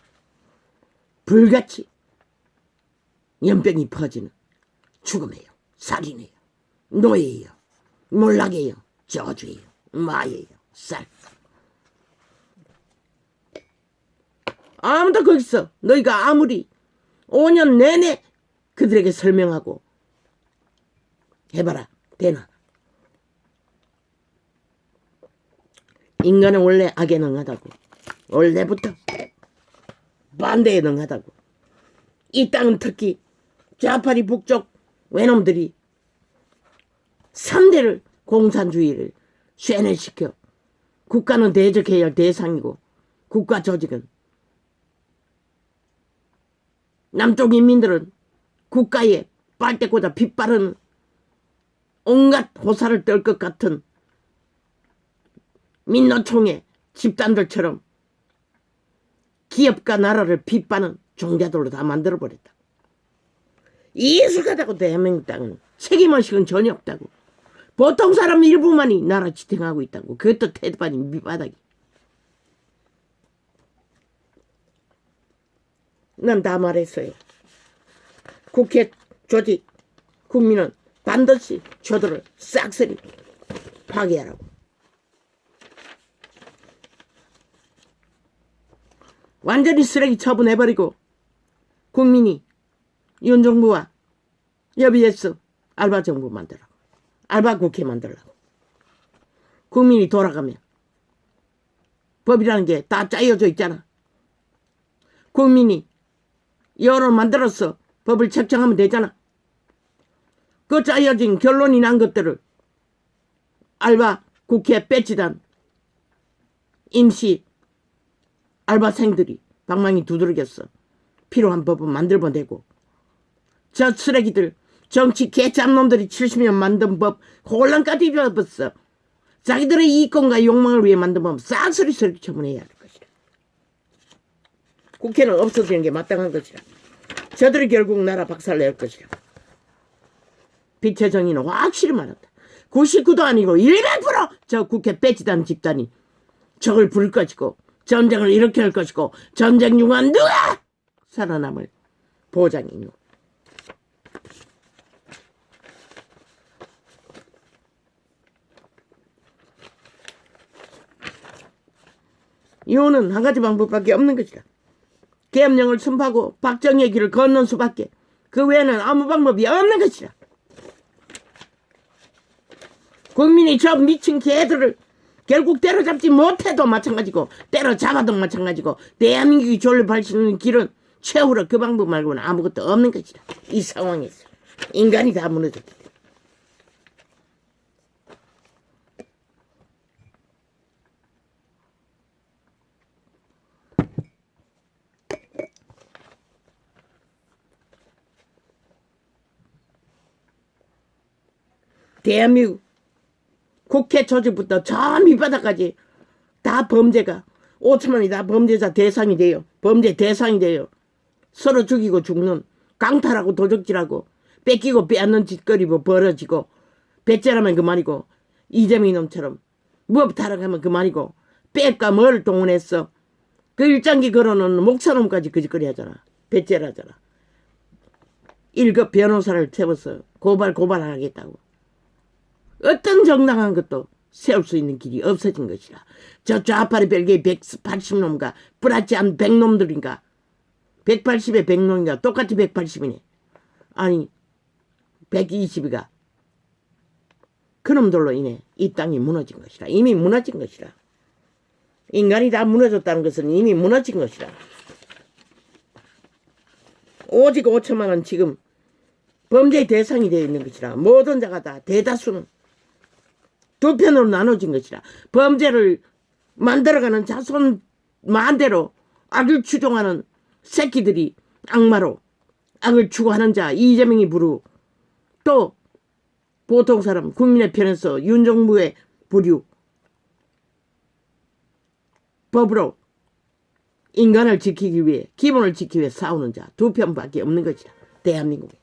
불같이 연병이 퍼지는 죽음이에요. 살인이에요. 노예예요. 몰락이에요. 저주예요. 마예요. 쌀. 아무도 거기서 너희가 아무리 5년 내내 그들에게 설명하고 해봐라. 되나? 인간은 원래 악에 능하다고. 원래부터 반대에 능하다고. 이 땅은 특히 좌파리 북쪽 외놈들이 3대를 공산주의를 쇠뇌시켜 국가는 대적해야 할 대상이고 국가 조직은 남쪽 인민들은 국가에 빨대 꽂아 빗바르는 온갖 호사를 떨 것 같은 민노총의 집단들처럼 기업과 나라를 빗바는 종자들로 다 만들어버렸다. 이익하다고 대한민국 땅은 책임의식은 전혀 없다고. 보통 사람 일부만이 나라 지탱하고 있다고. 그것도 태반이 밑바닥이. 난 다 말했어요. 국회 조직 국민은 반드시 저들을 싹쓸이 파괴하라고. 완전히 쓰레기 처분해버리고 국민이 윤 정부와 협의해서 알바 정부 만들라고. 알바 국회 만들라고. 국민이 돌아가면 법이라는 게 다 짜여져 있잖아. 국민이 여론 만들어서 법을 책정하면 되잖아. 그 짜여진 결론이 난 것들을 알바 국회 배치단 임시 알바생들이 방망이 두드리겠어. 필요한 법은 만들면 되고 저 쓰레기들 정치 개짬놈들이 70년 만든 법 혼란까지 입어봤어. 자기들의 이권과 욕망을 위해 만든 법 싹쓸이 처분해야 할 것이라. 국회는 없어지는 게 마땅한 것이라. 저들이 결국 나라 박살낼 것이라. 빛의 정의는 확실히 말한다. 99도 아니고 100%저 국회 배치단 집단이 적을 부를 것이고 전쟁을 일으킬 것이고 전쟁 중간 누가 살아남을 보장이 있노. 이혼은 한 가지 방법밖에 없는 것이다. 계엄령을 선포하고 박정희의 길을 걷는 수밖에, 그 외에는 아무 방법이 없는 것이다. 국민이 저 미친 개들을 결국 때려잡지 못해도 마찬가지고 때려잡아도 마찬가지고 대한민국이 존립할 수 있는 길은 최후로 그 방법 말고는 아무것도 없는 것이다. 이 상황에서 인간이 다 무너졌기 때문에. 대한민국 국회 조직부터 저 밑바닥까지 다 범죄가 5천만이 다 범죄자 대상이 돼요. 범죄 대상이 돼요. 서로 죽이고 죽는, 강탈하고 도적질하고 뺏기고 빼앗는 짓거리고 벌어지고, 배째라면 그만이고 이재명 놈처럼 무업 타락하면 그만이고, 빽과 뭘 동원했어. 그 일장기 걸어놓는 목사놈까지 그 짓거리 하잖아. 배째라잖아. 1급 변호사를 세워서 고발하겠다고. 어떤 정당한 것도 세울 수 있는 길이 없어진 것이라. 저 좌파리 별개의 180놈과 뿌라치한 100놈들인가, 180에 100놈인가, 똑같이 180이네. 아니 120이가 그놈들로 인해 이 땅이 무너진 것이라. 이미 무너진 것이라. 인간이 다 무너졌다는 것은 이미 무너진 것이라. 오직 5천만 원 지금 범죄의 대상이 되어 있는 것이라. 모든 자가 다, 대다수는 두 편으로 나눠진 것이라. 범죄를 만들어가는 자손 마음대로 악을 추종하는 새끼들이 악마로 악을 추구하는 자 이재명이 부류, 또 보통 사람 국민의 편에서 윤정부의 부류, 법으로 인간을 지키기 위해, 기본을 지키기 위해 싸우는 자 두 편밖에 없는 것이다. 대한민국에.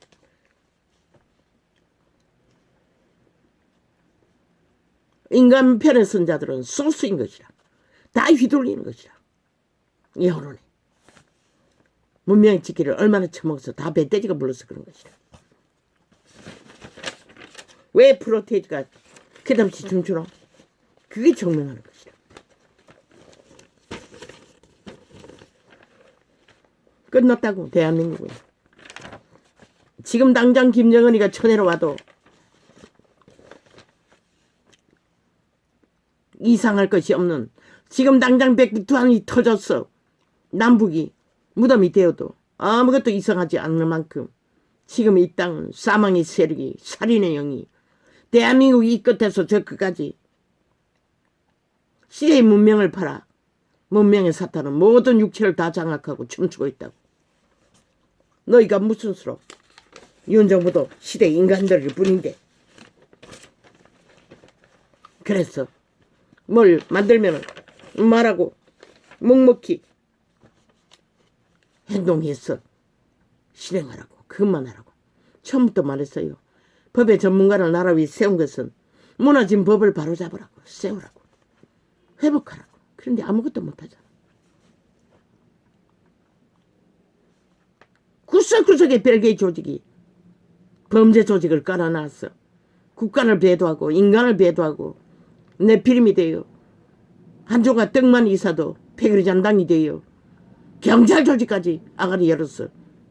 인간 편에 선 자들은 소수인 것이라. 다 휘둘리는 것이라. 이 언론에. 문명의 지키를 얼마나 처먹어서 다 배돼지가 불러서 그런 것이라. 왜 프로테이지가 끝없이 춤추노? 그게 증명하는 것이라. 끝났다고, 대한민국은. 지금 당장 김정은이가 천혜로 와도 이상할 것이 없는, 지금 당장 백두산이 터졌어. 남북이 무덤이 되어도 아무것도 이상하지 않는 만큼 지금 이 땅은 사망의 세력이, 살인의 영이 대한민국 이 끝에서 저 끝까지 시대의 문명을 팔아 문명의 사탄은 모든 육체를 다 장악하고 춤추고 있다고. 너희가 무슨 수로? 윤정부도 시대 인간들일 뿐인데. 그래서 뭘 만들면 말하고 묵묵히 행동해서 실행하라고, 그것만 하라고. 처음부터 말했어요. 법의 전문가를 나라 위에 세운 것은 무너진 법을 바로잡으라고, 세우라고, 회복하라고. 그런데 아무것도 못하잖아. 구석구석에 별개의 조직이 범죄 조직을 깔아놨어. 국가를 배도하고 인간을 배도하고 내피림이 돼요. 한조가 떡만 이사도 패거리 잔당이 돼요. 경찰 조직까지 아가리 열어서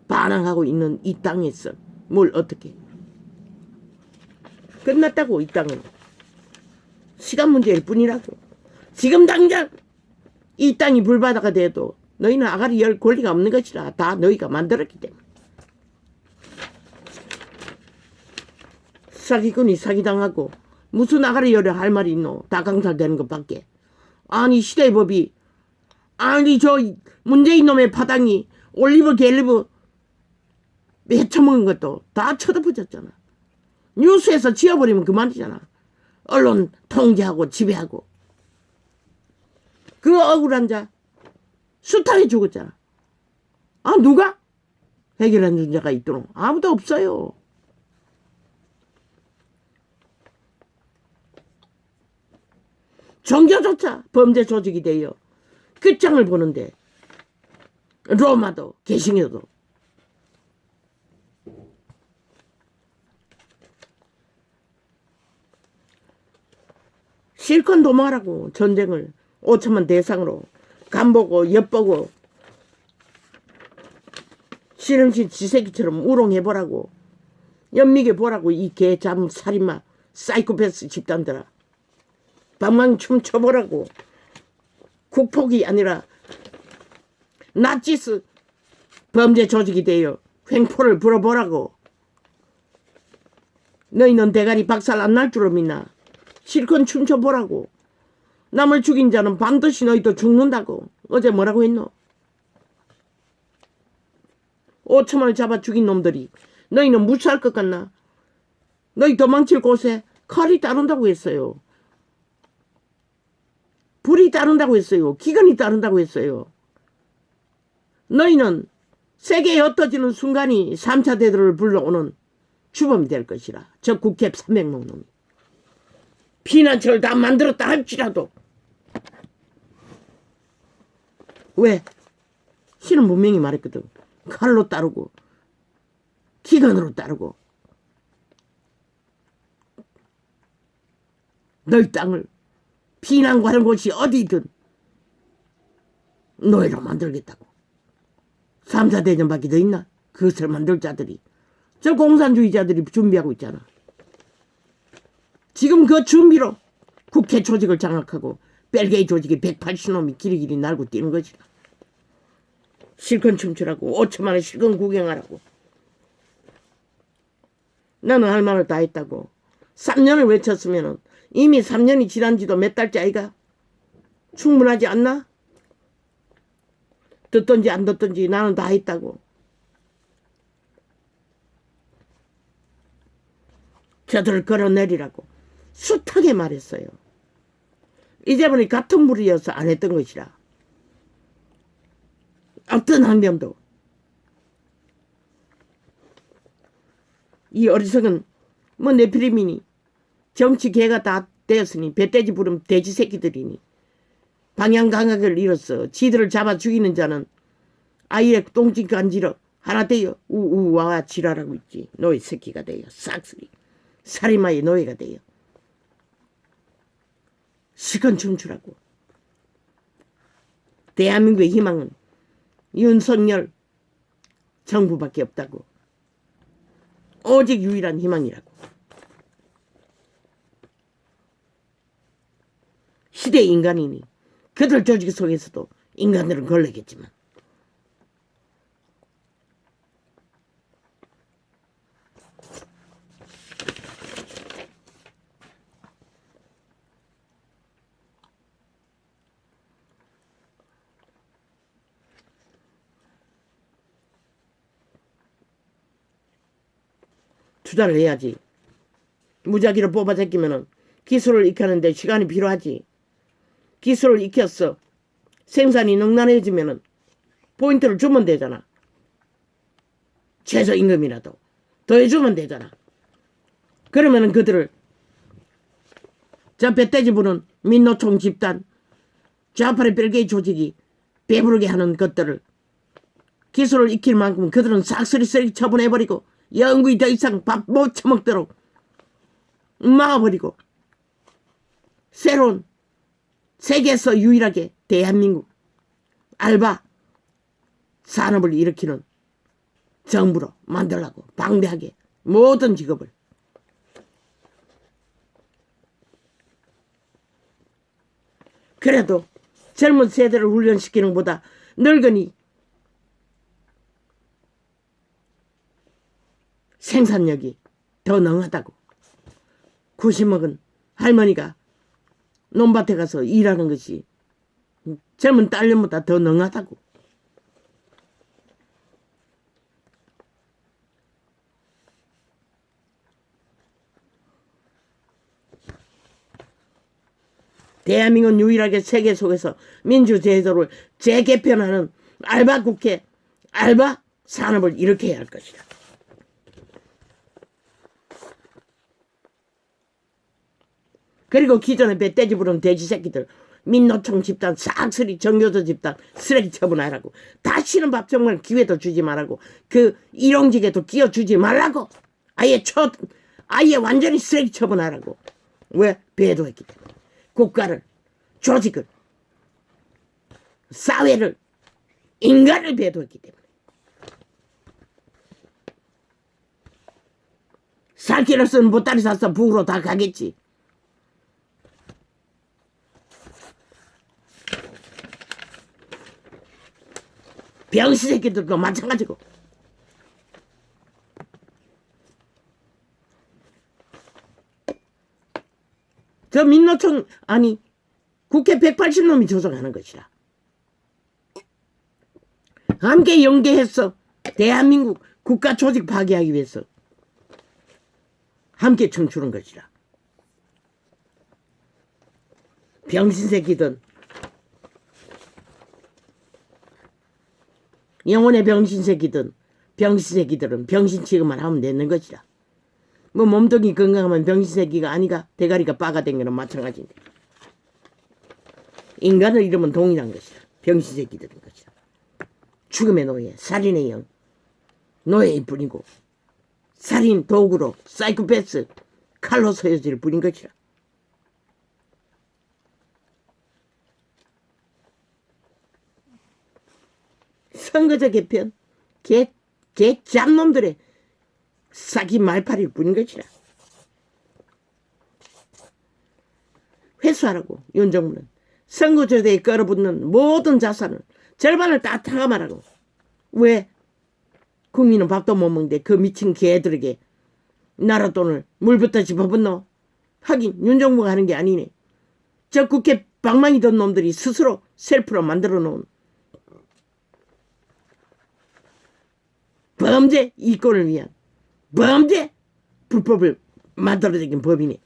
반항하고 있는 이 땅에서 뭘 어떻게. 끝났다고. 이 땅은 시간 문제일 뿐이라고. 지금 당장 이 땅이 불바다가 돼도 너희는 아가리 열 권리가 없는 것이라. 다 너희가 만들었기 때문에. 사기꾼이 사기당하고 무슨 아가리 열에 할 말이 있노. 다 강탈되는 것밖에. 아니 시대의 법이, 아니 저 문재인 놈의 파당이 올리브 갤리브 헤쳐먹은 것도 다 쳐다보셨잖아. 뉴스에서 지어버리면 그만이잖아. 언론 통제하고 지배하고. 그 억울한 자 수탈해 죽었잖아. 아 누가? 해결한 존재가 있도록 아무도 없어요. 종교조차 범죄 조직이 돼요. 끝장을 보는데 로마도 개신교도 실컷 도모하라고. 전쟁을 5천만 대상으로 간보고 엿보고 실험실 지새끼처럼 우롱해보라고. 연미게 보라고. 이 개잠 살인마 사이코패스 집단들아. 방망춤 춰보라고. 국폭이 아니라 나치스 범죄 조직이 되어 횡포를 불어보라고. 너희는 대가리 박살 안 날 줄을 믿나. 실컷 춤춰보라고. 남을 죽인 자는 반드시 너희도 죽는다고. 어제 뭐라고 했노? 5천만을 잡아 죽인 놈들이 너희는 무시할 것 같나? 너희 도망칠 곳에 칼이 따른다고 했어요. 불이 따른다고 했어요. 기근이 따른다고 했어요. 너희는 세계에 흩어지는 순간이 3차 대도를 불러오는 주범이 될 것이라. 저 국회 300명 놈이. 피난처를 다 만들었다 할지라도. 왜? 신은 분명히 말했거든. 칼로 따르고 기근으로 따르고 너희 땅을 피난 가는 곳이 어디든 노예로 만들겠다고. 3차 대전밖에 더 있나? 그것을 만들 자들이. 저 공산주의자들이 준비하고 있잖아. 지금 그 준비로 국회 조직을 장악하고 벨게이 조직이 180놈이 길이길이 날고 뛰는 거지. 실컷 춤추라고. 5천만원 실컷 구경하라고. 나는 할 말을 다 했다고. 3년을 외쳤으면 이미 3년이 지난 지도 몇 달째 아이가. 충분하지 않나? 듣든지 안 듣든지 나는 다 했다고. 저들을 끌어내리라고 숱하게 말했어요. 이제 보니 같은 무리여서 안 했던 것이라. 어떤 학명도. 이 어리석은 네피림이니 정치 개가 다 되었으니 배돼지 부름 돼지 새끼들이니 방향 감각을 잃었어. 지들을 잡아 죽이는 자는 아이의 똥집 간지러 하나 되어 우우와 지랄하고 있지. 노예 새끼가 되어 싹쓸이 살인마의 노예가 되어 실컷 춤추라고. 대한민국의 희망은 윤석열 정부밖에 없다고. 오직 유일한 희망이라고. 시대의 인간이니 그들 조직 속에서도 인간들은 걸리겠지만 투자를 해야지. 무작위로 뽑아 제끼면은 기술을 익히는데 시간이 필요하지. 기술을 익혔어. 생산이 능란해지면은 포인트를 주면 되잖아. 최저임금이라도 더해주면 되잖아. 그러면은 그들을 저 배돼지 부는 민노총 집단 좌파의 벨게이 조직이 배부르게 하는 것들을 기술을 익힐 만큼 그들은 싹쓸이 쓰레기 처분해버리고 영구히 더 이상 밥 못 처먹도록 막아버리고 새로운 세계에서 유일하게 대한민국 알바 산업을 일으키는 정부로 만들라고. 방대하게 모든 직업을. 그래도 젊은 세대를 훈련시키는 것보다 늙은이 생산력이 더 능하다고. 90먹은 할머니가 논밭에 가서 일하는 것이 젊은 딸년보다 더 능하다고. 대한민국은 유일하게 세계 속에서 민주제도를 재개편하는 알바 국회, 알바 산업을 일으켜야 할 것이다. 그리고 기존의 배돼지 부른 돼지 새끼들 민노총 집단 싹쓸이 정교조 집단 쓰레기 처분하라고. 다시는 박정만 기회도 주지 말라고. 그 일용직에도 끼워주지 말라고. 아예 완전히 쓰레기 처분하라고. 왜? 배도했기 때문에. 국가를, 조직을, 사회를, 인간을 배도했기 때문에. 살 길 없으면 보따리 사서 북으로 다 가겠지. 병신 새끼들도 마찬가지고. 저 민노총 아니 국회 180놈이 조정하는 것이라. 함께 연계해서 대한민국 국가 조직 파괴하기 위해서 함께 춤추는 것이라. 병신 새끼든 영혼의 병신 새끼든 병신 새끼들은 병신 취급만 하면 되는 것이라. 뭐 몸뚱이 건강하면 병신 새끼가 아니가 대가리가 빠가 된 거는 마찬가지인데 인간을 잃으면 동일한 것이라. 병신 새끼들인 것이라. 죽음의 노예, 살인의 영, 노예일 뿐이고 살인 도구로 사이코패스 칼로 서여질 뿐인 것이라. 선거제 개편 개 짭놈들의 싹이 말팔일 뿐인 것이라. 회수하라고. 윤정부는 선거제도에 끌어붙는 모든 자산을 절반을 다 탕감하라고. 왜? 국민은 밥도 못 먹는데 그 미친 개들에게 나라 돈을 물부터 집어붓노? 하긴 윤정부가 하는 게 아니네. 저 국회 방망이던 놈들이 스스로 셀프로 만들어 놓은 범죄 이권을 위한 범죄 불법을 만들어내긴 법이네.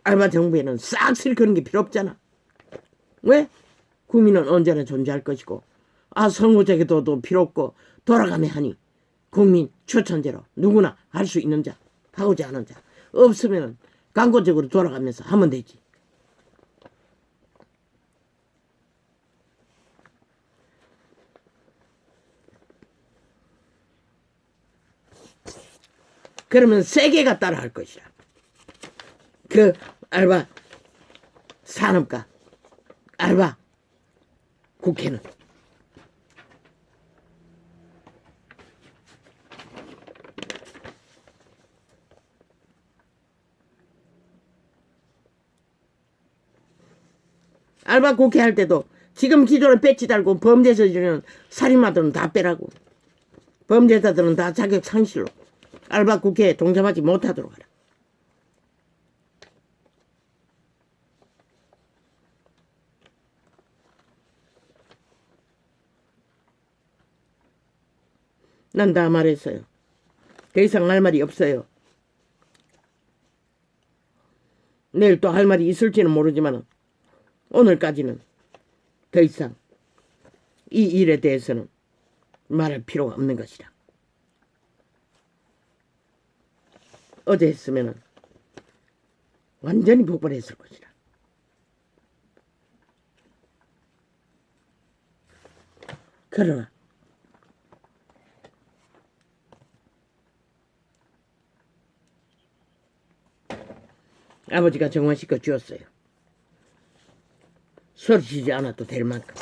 알바 정부에는 싹쓸이 그런 게 필요 없잖아. 왜? 국민은 언제나 존재할 것이고 선거제도도 필요 없고 돌아가며 하니 국민 추천제로 누구나 할 수 있는 자, 하고자 하는 자 없으면 광고적으로 돌아가면서 하면 되지. 그러면 세계가 따라할 것이라. 그 알바 산업가 알바 국회는 알바 국회 할 때도 지금 기존에 배치 달고 범죄 저지르는 살인마들은 다 빼라고. 범죄자들은 다 자격 상실로 알바 국회에 동참하지 못하도록 하라. 난 다 말했어요. 더 이상 할 말이 없어요. 내일 또 할 말이 있을지는 모르지만 오늘까지는 더 이상 이 일에 대해서는 말할 필요가 없는 것이다. 어제 했으면 완전히 폭발했을 것이다. 그러나 아버지가 정화시켜 주었어요. 소리치지 않아도 될 만큼.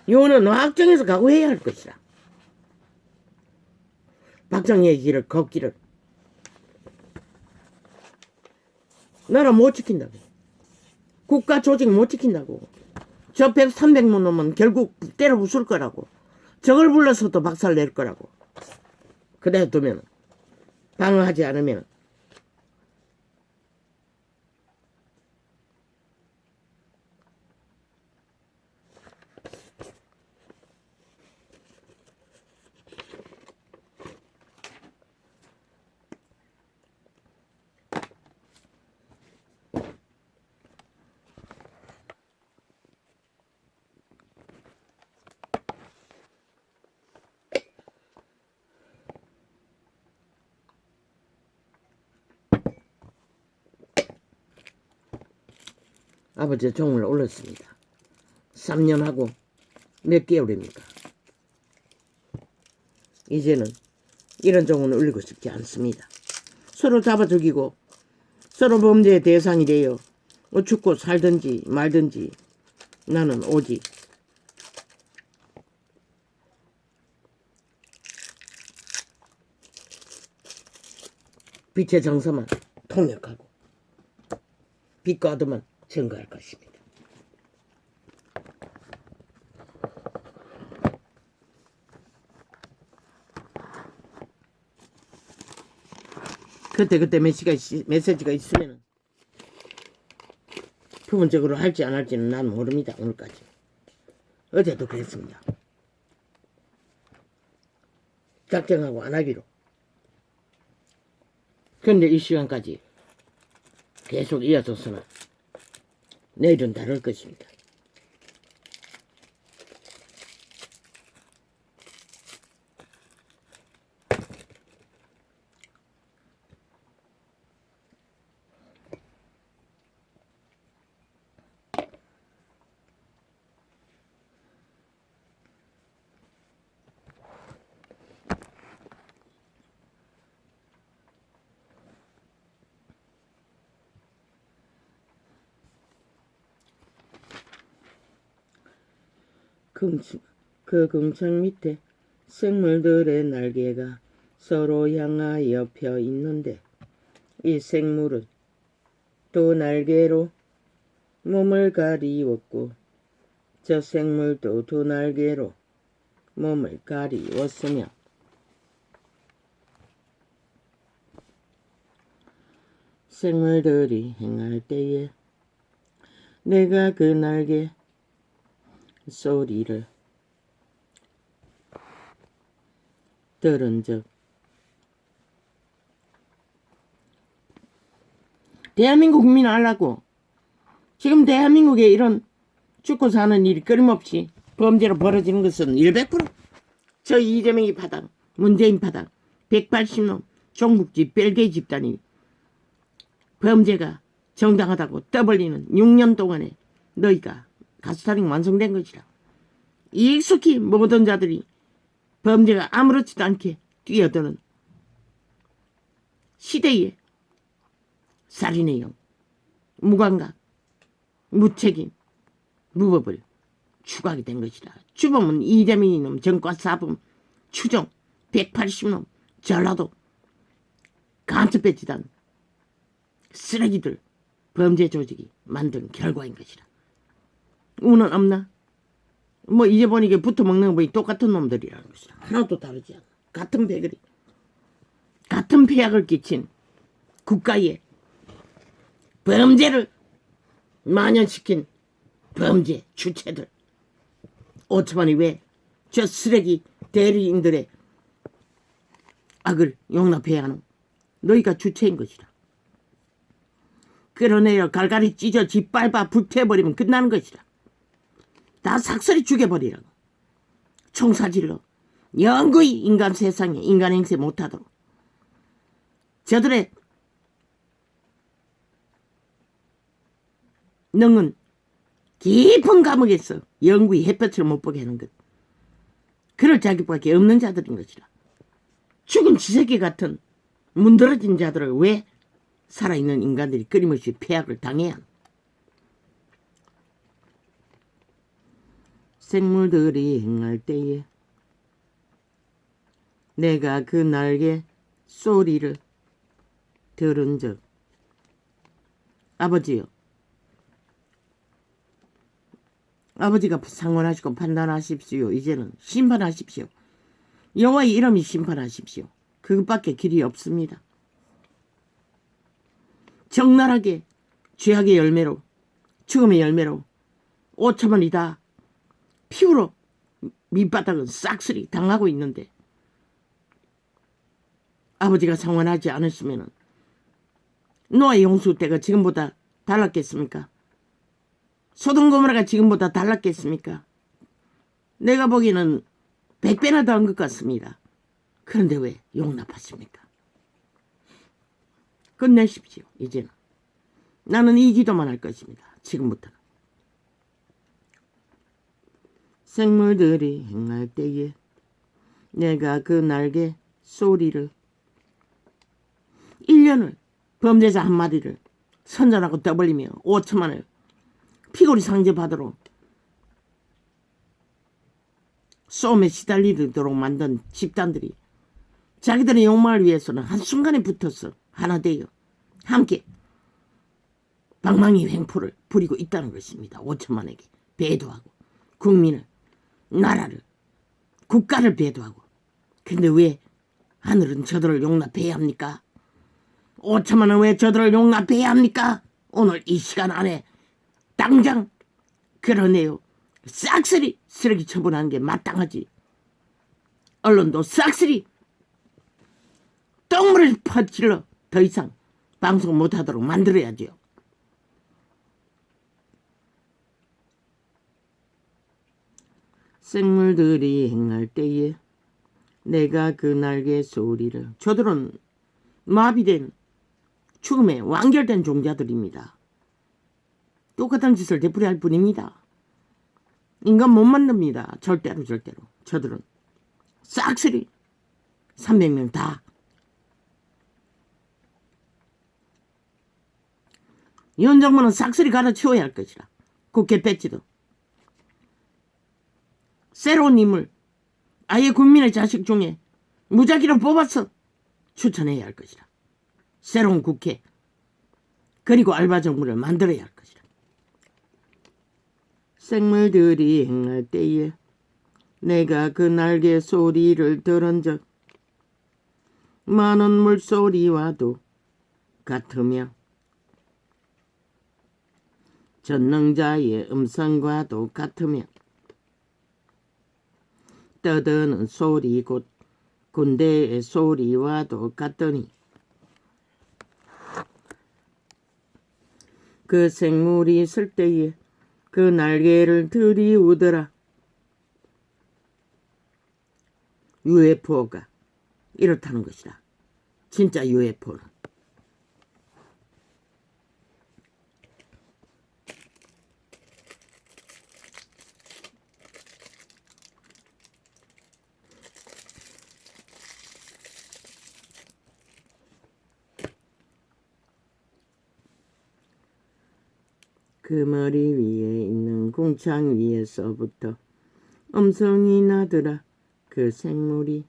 이거는 확정해서 각오해야 할 것이다. 박정희의 길을 걷기를. 나라 못 지킨다고. 국가 조직 못 지킨다고. 저 100, 300만 놈은 결국 때려 부술 거라고. 저걸 불러서도 박살 낼 거라고. 그래 두면 방어하지 않으면 아버지가 종을 올렸습니다. 3년하고 몇 개월입니까? 이제는 이런 종은 올리고 싶지 않습니다. 서로 잡아 죽이고 서로 범죄의 대상이 되어 죽고 살든지 말든지 나는 오직 빛의 정서만 통역하고 빛과 어둠만 증거할 것입니다. 그때 메시지가 있으면 부분적으로 할지 안 할지는 난 모릅니다. 오늘까지. 어제도 그랬습니다. 작정하고 안 하기로. 그런데 이 시간까지 계속 이어져서는 내일은 다를 것입니다. 그 궁창 밑에 생물들의 날개가 서로 향하여 펴 있는데 이 생물은 또 날개로 몸을 가리웠고 저 생물도 두 날개로 몸을 가리웠으며 생물들이 행할 때에 내가 그 날개 소리를 들은 적 대한민국 국민 알라고 지금 대한민국에 이런 죽고 사는 일이 끊임없이 범죄로 벌어지는 것은 100%저 이재명이 파당, 문재인 파당, 180놈 종북집 벨게이 집단이 범죄가 정당하다고 떠벌리는 6년 동안에 너희가 가스타링 완성된 것이라. 익숙히 모든 자들이 범죄가 아무렇지도 않게 뛰어드는 시대의 살인의 영, 무감각, 무책임, 무법을 추구하게 된 것이라. 주범은 이재명 이놈, 전과사범, 추종, 180놈, 전라도, 간첩배 집단, 쓰레기들, 범죄 조직이 만든 결과인 것이라. 우는 없나? 뭐 이제 보니까 붙어먹는 거 보니 똑같은 놈들이라는 것이라. 하나도 다르지 않아. 같은 배그리. 같은 폐악을 끼친 국가에 범죄를 만연시킨 범죄 주체들. 오토바니 왜 저 쓰레기 대리인들의 악을 용납해야 하노? 너희가 주체인 것이라. 끌어내려 갈갈이 찢어 짓밟아 불태워버리면 끝나는 것이라. 다 삭설이 죽여버리라고. 총사질러 영구히 인간 세상에 인간 행세 못하도록 저들의 능은 깊은 감옥에서 영구히 햇볕을 못 보게 하는 것. 그럴 자격밖에 없는 자들인 것이라. 죽은 쥐새끼 같은 문드러진 자들을 왜 살아있는 인간들이 끊임없이 폐악을 당해야 하나. 생물들이 행할 때에 내가 그 날개 소리를 들은 적. 아버지요. 아버지가 상관하시고 판단하십시오. 이제는 심판하십시오. 여호와의 이름이 심판하십시오. 그것밖에 길이 없습니다. 적나라하게 죄악의 열매로 죽음의 열매로 5천원이 다 피부로 밑바닥은 싹쓸이 당하고 있는데 아버지가 상관하지 않으시면 노아의 홍수 때가 지금보다 달랐겠습니까? 소돔 고모라가 지금보다 달랐겠습니까? 내가 보기에는 100배나 더한 것 같습니다. 그런데 왜 용납하십니까? 끝내십시오. 이제는 나는 이 기도만 할 것입니다. 지금부터는. 생물들이 행할 때에 내가 그 날개 소리를 1년을 범죄자 한 마리를 선전하고 떠벌리며 5천만을 피고리 상제받으러 싸움에 시달리도록 만든 집단들이 자기들의 욕망을 위해서는 한순간에 붙어서 하나 되어 함께 방망이 횡포를 부리고 있다는 것입니다. 5천만에게 배도하고 국민을, 나라를, 국가를 배도하고. 근데 왜 하늘은 저들을 용납해야 합니까? 5천만은 왜 저들을 용납해야 합니까? 오늘 이 시간 안에 당장 그러네요. 싹쓸이 쓰레기 처분하는 게 마땅하지. 언론도 싹쓸이 똥물을 퍼질러 더 이상 방송 못하도록 만들어야죠. 생물들이 행할 때에 내가 그 날개 소리를. 저들은 마비된 죽음에 완결된 종자들입니다. 똑같은 짓을 되풀이할 뿐입니다. 인간 못 만듭니다. 절대로. 저들은 싹쓸이 300명 다. 현 정부는 싹쓸이 갈아치워야 할 것이라. 국회 배지도 새로운 인물, 아예 국민의 자식 중에 무작위로 뽑아서 추천해야 할 것이라. 새로운 국회 그리고 알바 정부를 만들어야 할 것이라. 생물들이 행할 때에 내가 그 날개 소리를 들은 적 많은 물소리와도 같으며 전능자의 음성과도 같으며 떠드는 소리 곧 군대의 소리와도 같더니 그 생물이 있을 때에 그 날개를 들이우더라. UFO가 이렇다는 것이다. 진짜 UFO는. 그 머리 위에 있는 궁창 위에서부터 음성이 나더라. 그 생물이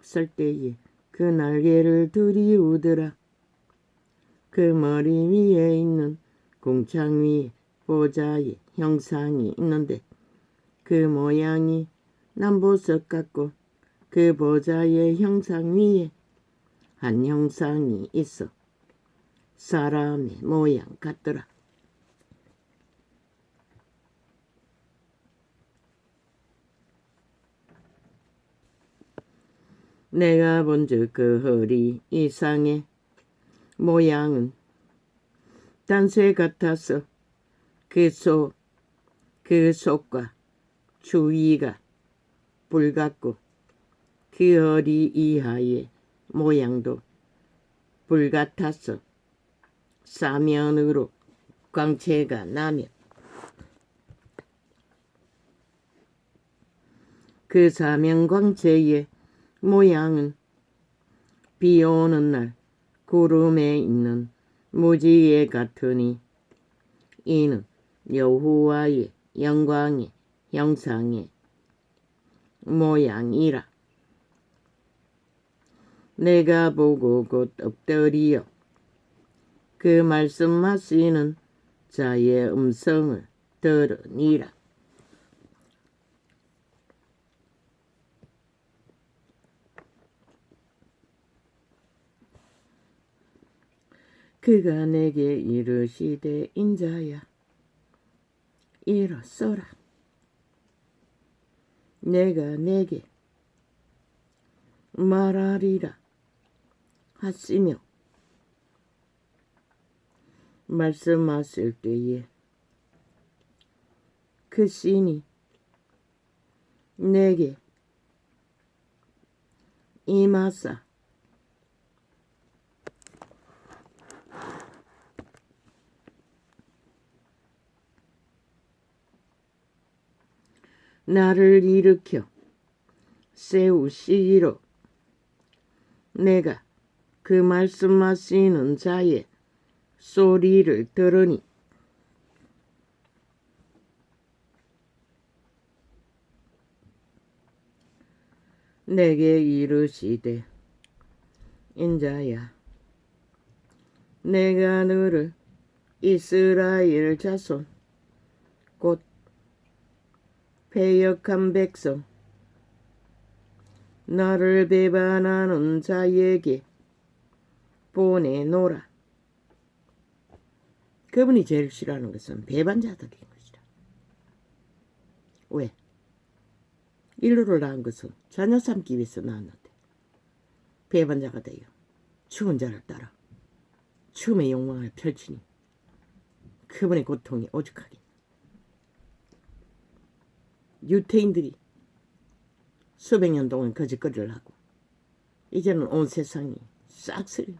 쓸 때에 그 날개를 들이우더라. 그 머리 위에 있는 궁창 위에 보좌의 형상이 있는데 그 모양이 남보석 같고 그 보좌의 형상 위에 한 형상이 있어 사람의 모양 같더라. 내가 본즉 그 허리 이상의 모양은 단쇠 같아서 그 속과 주위가 불 같고 그 허리 이하의 모양도 불 같아서 사면으로 광채가 나며 그 사면 광채의 모양은 비 오는 날 구름에 있는 무지개 같으니 이는 여호와의 영광의 형상의 모양이라. 내가 보고 곧 엎드리어 그 말씀하시는 자의 음성을 들으니라. 그가 내게 이르시되 인자야 일어서라. 내가 내게 말하리라 하시며 말씀하실 때에 그 신이 내게 임하사 나를 일으켜 세우시기로 내가 그 말씀하시는 자의 소리를 들으니 내게 이르시되 인자야 내가 너를 이스라엘 자손 곧 패역한 백성 나를 배반하는 자에게 보내노라. 그분이 제일 싫어하는 것은 배반자들인 것이다. 왜? 인류를 낳은 것은 자녀 삼기 위해서 낳았는데 배반자가 되어 죽은 자를 따라 죽음의 영광을 펼치니 그분의 고통이 오죽하겠냐. 유태인들이 수백 년 동안 거짓거리를 하고 이제는 온 세상이 싹쓸이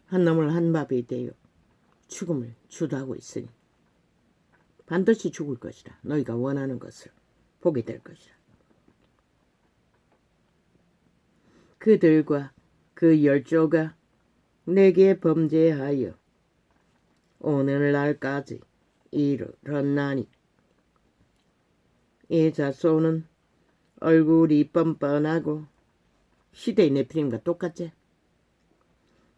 한 놈을 한 밥이 되어 죽음을 주도하고 있으니 반드시 죽을 것이라. 너희가 원하는 것을 보게 될 것이라. 그들과 그 열조가 내게 범죄하여 오늘날까지 이르렀나니 이 자손은 얼굴이 뻔뻔하고 시대의 네피림과 똑같지.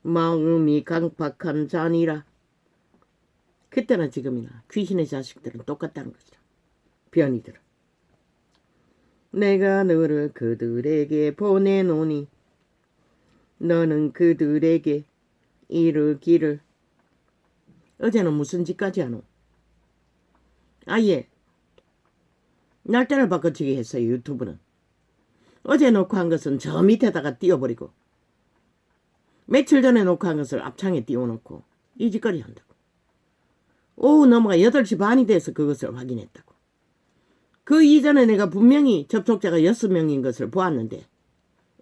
마음이 강팍한 자니라. 그때나 지금이나 귀신의 자식들은 똑같다는 것이다. 변이들은. 내가 너를 그들에게 보내노니 너는 그들에게 이르기를. 어제는 무슨 짓까지 하노? 아예 날짜를 바꿔치기 했어요. 유튜브는. 어제 녹화한 것은 저 밑에다가 띄워버리고 며칠 전에 녹화한 것을 앞창에 띄워놓고 이 짓거리 한다고. 오후 넘어가 8시 반이 돼서 그것을 확인했다고. 그 이전에 내가 분명히 접촉자가 6명인 것을 보았는데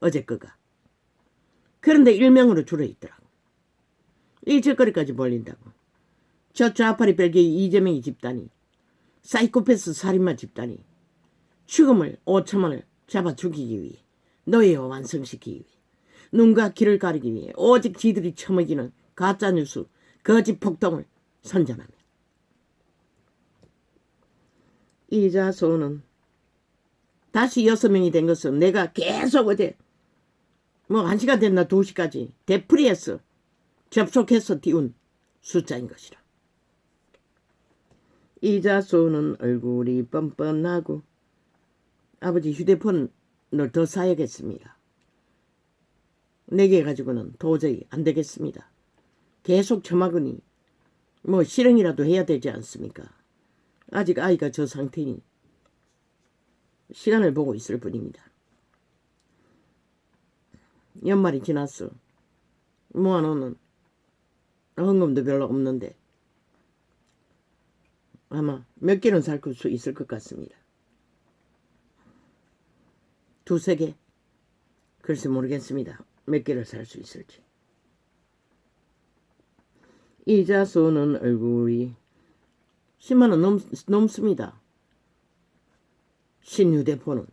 어제 거가. 그런데 1명으로 줄어있더라고. 이 짓거리까지 벌린다고. 저 좌파리 별개의 이재명이 집단이 사이코패스 살인마 집단이 죽음을 5천만을 잡아 죽이기 위해 노예화 완성시키기 위해 눈과 귀를 가리기 위해 오직 지들이 처먹이는 가짜뉴스 거짓 폭동을 선전하며 이 자손은 다시 6명이 된 것은 내가 계속 어제 1시간 됐나 2시까지 되풀이해서 접속해서 띄운 숫자인 것이라. 이 자손은 얼굴이 뻔뻔하고 아버지 휴대폰을 더 사야겠습니다. 4개 가지고는 도저히 안 되겠습니다. 계속 처먹으니 실행이라도 해야 되지 않습니까? 아직 아이가 저 상태니 시간을 보고 있을 뿐입니다. 연말이 지났어. 모아놓는 헌금도 별로 없는데 아마 몇 개는 살 수 있을 것 같습니다. 2-3개? 글쎄 모르겠습니다. 몇 개를 살 수 있을지. 이 자손은 얼굴이 10만 원 넘습니다. 신휴대폰은.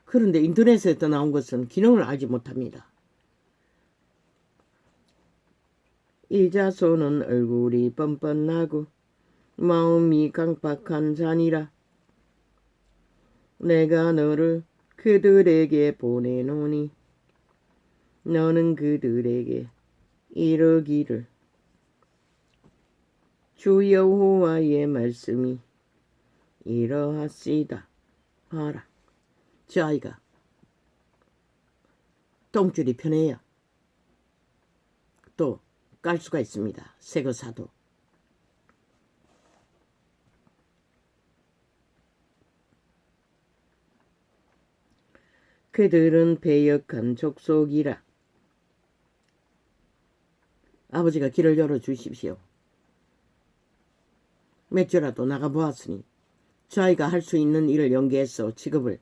그런데 인터넷에서 나온 것은 기능을 알지 못합니다. 이 자손은 얼굴이 뻔뻔하고 마음이 강팍한 자니라. 내가 너를 그들에게 보내노니 너는 그들에게 이르기를 주 여호와의 말씀이 이러하시다 하라. 저 아이가 똥줄이 편해야 또 깔 수가 있습니다. 새거 사도. 그들은 패역한 족속이라. 아버지가 길을 열어주십시오. 몇 주라도 나가보았으니 저 아이가 할 수 있는 일을 연계해서 직업을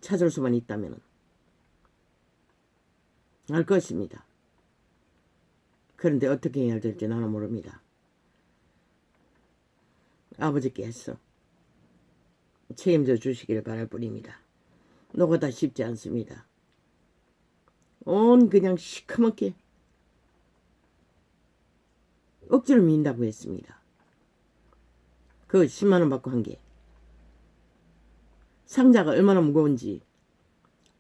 찾을 수만 있다면 할 것입니다. 그런데 어떻게 해야 될지 나는 모릅니다. 아버지께서 책임져 주시길 바랄 뿐입니다. 노고다 쉽지 않습니다. 그냥 시커멓게 억지로 민다고 했습니다. 그거 10만원 받고 한 게. 상자가 얼마나 무거운지.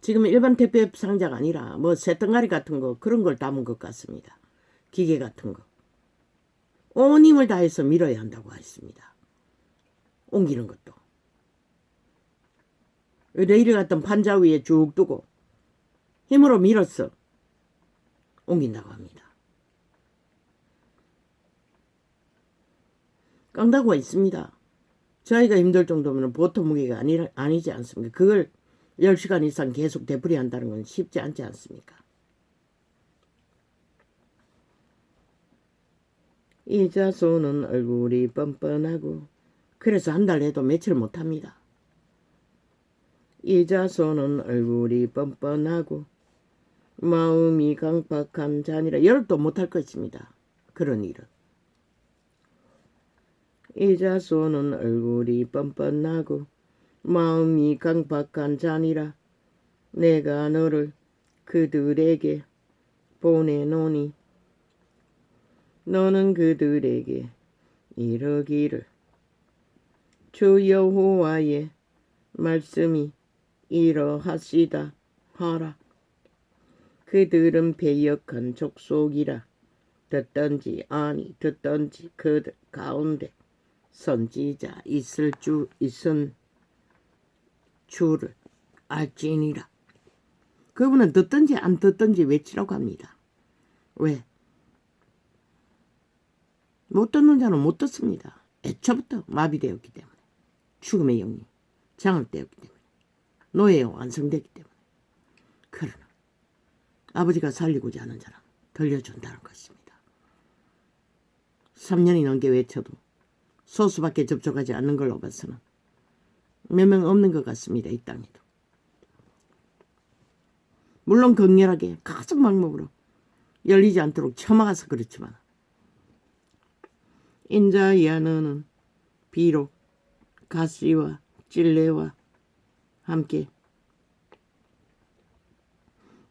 지금 일반 택배 상자가 아니라 뭐 새덩가리 같은 거 그런 걸 담은 것 같습니다. 기계 같은 거. 온 힘을 다해서 밀어야 한다고 했습니다. 옮기는 것도. 레일을 갖던 판자 위에 쭉 두고 힘으로 밀어서 옮긴다고 합니다. 깡다구가 있습니다. 저희가 힘들 정도면 보통 무게가 아니지 않습니까? 그걸 10시간 이상 계속 되풀이 한다는 건 쉽지 않지 않습니까? 이자소는 얼굴이 뻔뻔하고 그래서 한 달 해도 며칠 못합니다. 이자소는 얼굴이 뻔뻔하고 마음이 강팍한 자니라. 열흘도 못할 것입니다. 그런 일은. 이자소는 얼굴이 뻔뻔하고 마음이 강팍한 자니라. 내가 너를 그들에게 보내노니 너는 그들에게 이르기를 주 여호와의 말씀이 이러하시다 하라. 그들은 패역한 족속이라. 듣던지 아니 듣던지 그들 가운데 선지자 있은 줄을 알지니라. 그분은 듣든지 안 듣든지 외치라고 합니다. 왜? 못 듣는 자는 못 듣습니다. 애초부터 마비되었기 때문에. 죽음의 영이 장을 떼었기 때문에. 노예가 완성됐기 때문에. 그러나 아버지가 살리고자 하는 자는 들려준다는 것입니다. 3년이 넘게 외쳐도 소수밖에 접촉하지 않는 걸로 봐서는 몇 명 없는 것 같습니다. 이 땅에도. 물론 격렬하게 가슴 막목으로 열리지 않도록 처막아서 그렇지만 인자야 너는 비록 가시와 찔레와 함께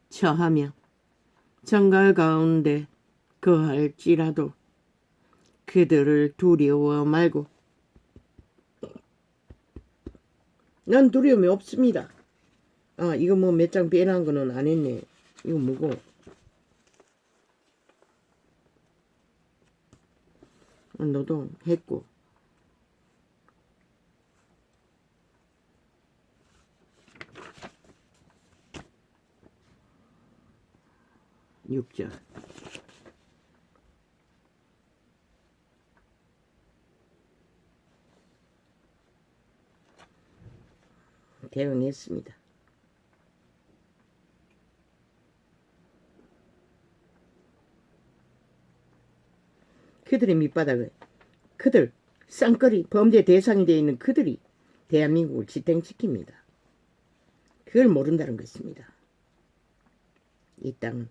처하며 정갈 가운데 거할지라도 그들을 두려워 말고. 난 두려움이 없습니다. 이거 뭐 몇 장 빼놓은 거는 안 했네. 이거 뭐고? 노동 했고. 육절 대응했습니다. 그들의 밑바닥을 그들 쌍꺼리 범죄 대상이 되어 있는 그들이 대한민국을 지탱시킵니다. 그걸 모른다는 것입니다. 이 땅은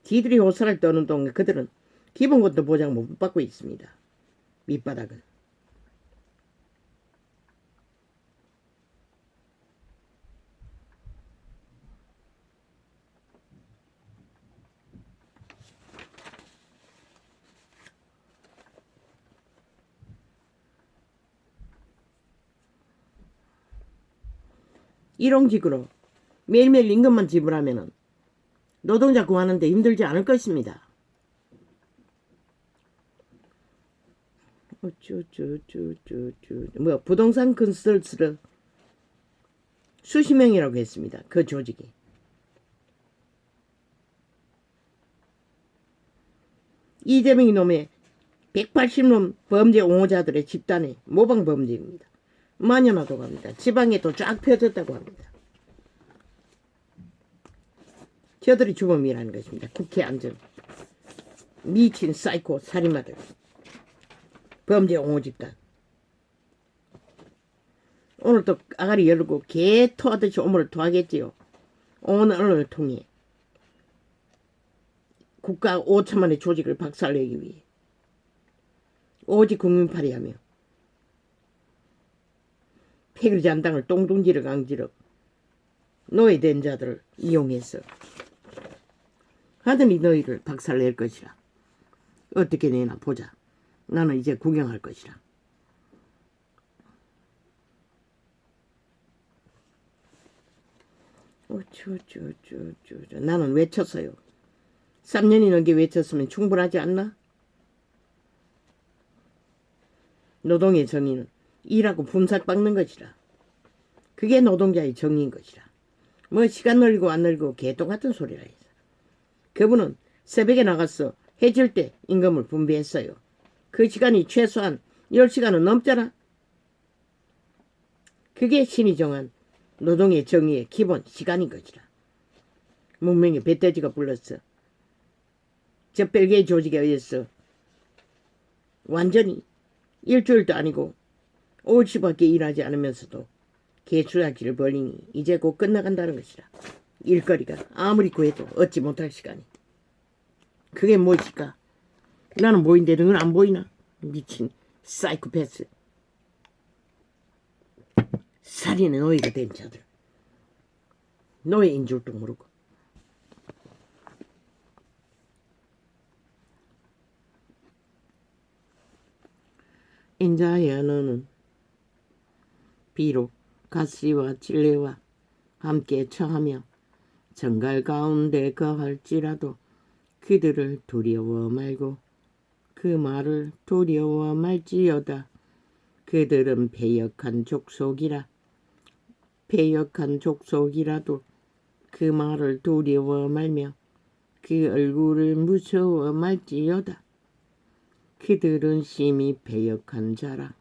지들이 호사를 떠는 동안 그들은 기본권도 보장 못 받고 있습니다. 밑바닥은. 일용직으로 매일매일 임금만 지불하면은 노동자 구하는데 힘들지 않을 것입니다. 부동산 컨설트를 수십 명이라고 했습니다. 그 조직이. 이재명이 놈의 180놈 범죄 옹호자들의 집단의 모방 범죄입니다. 만연하다고 합니다. 지방에도 쫙 펴졌다고 합니다. 저들이 주범이라는 것입니다. 국회 앉은 미친 사이코 살인마들. 범죄 옹호 집단. 오늘 또 아가리 열고 개 토하듯이 오물을 토하겠지요. 온 언론을 통해 국가 5천만의 조직을 박살내기 위해 오직 국민팔이 하며 패거리잔당을 똥둥지를 강지러 노예된 자들을 이용해서 하더니 너희를 박살낼 것이라. 어떻게 내나 보자. 나는 이제 구경할 것이라. 어쭈 나는 외쳤어요. 3년이 넘게 외쳤으면 충분하지 않나? 노동의 정의는 일하고 품삯 받는 것이라. 그게 노동자의 정의인 것이라. 뭐 시간 늘리고 안 늘리고 개똥 같은 소리라 해서. 그분은 새벽에 나가서 해질 때 임금을 분배했어요. 그 시간이 최소한 10시간은 넘잖아. 그게 신이 정한 노동의 정의의 기본 시간인 것이라. 문명의 배돼지가 불렀어. 저 벨기에 조직에 의해서 완전히 일주일도 아니고 5시밖에 일하지 않으면서도 개수작지를 벌리니 이제 곧 끝나간다는 것이라. 일거리가 아무리 구해도 얻지 못할 시간이. 그게 무엇일까? 나는 보인데 너는 안 보이나? 미친 사이코패스. 살인의 노예가 된 자들. 노예인 줄도 모르고. 인자야 너는 비록 가시와 진례와 함께 처하며 정갈 가운데 거할지라도 그들을 두려워 말고 그 말을 두려워 말지어다. 그들은 패역한 족속이라. 패역한 족속이라도 그 말을 두려워 말며 그 얼굴을 무서워 말지어다. 그들은 심히 패역한 자라.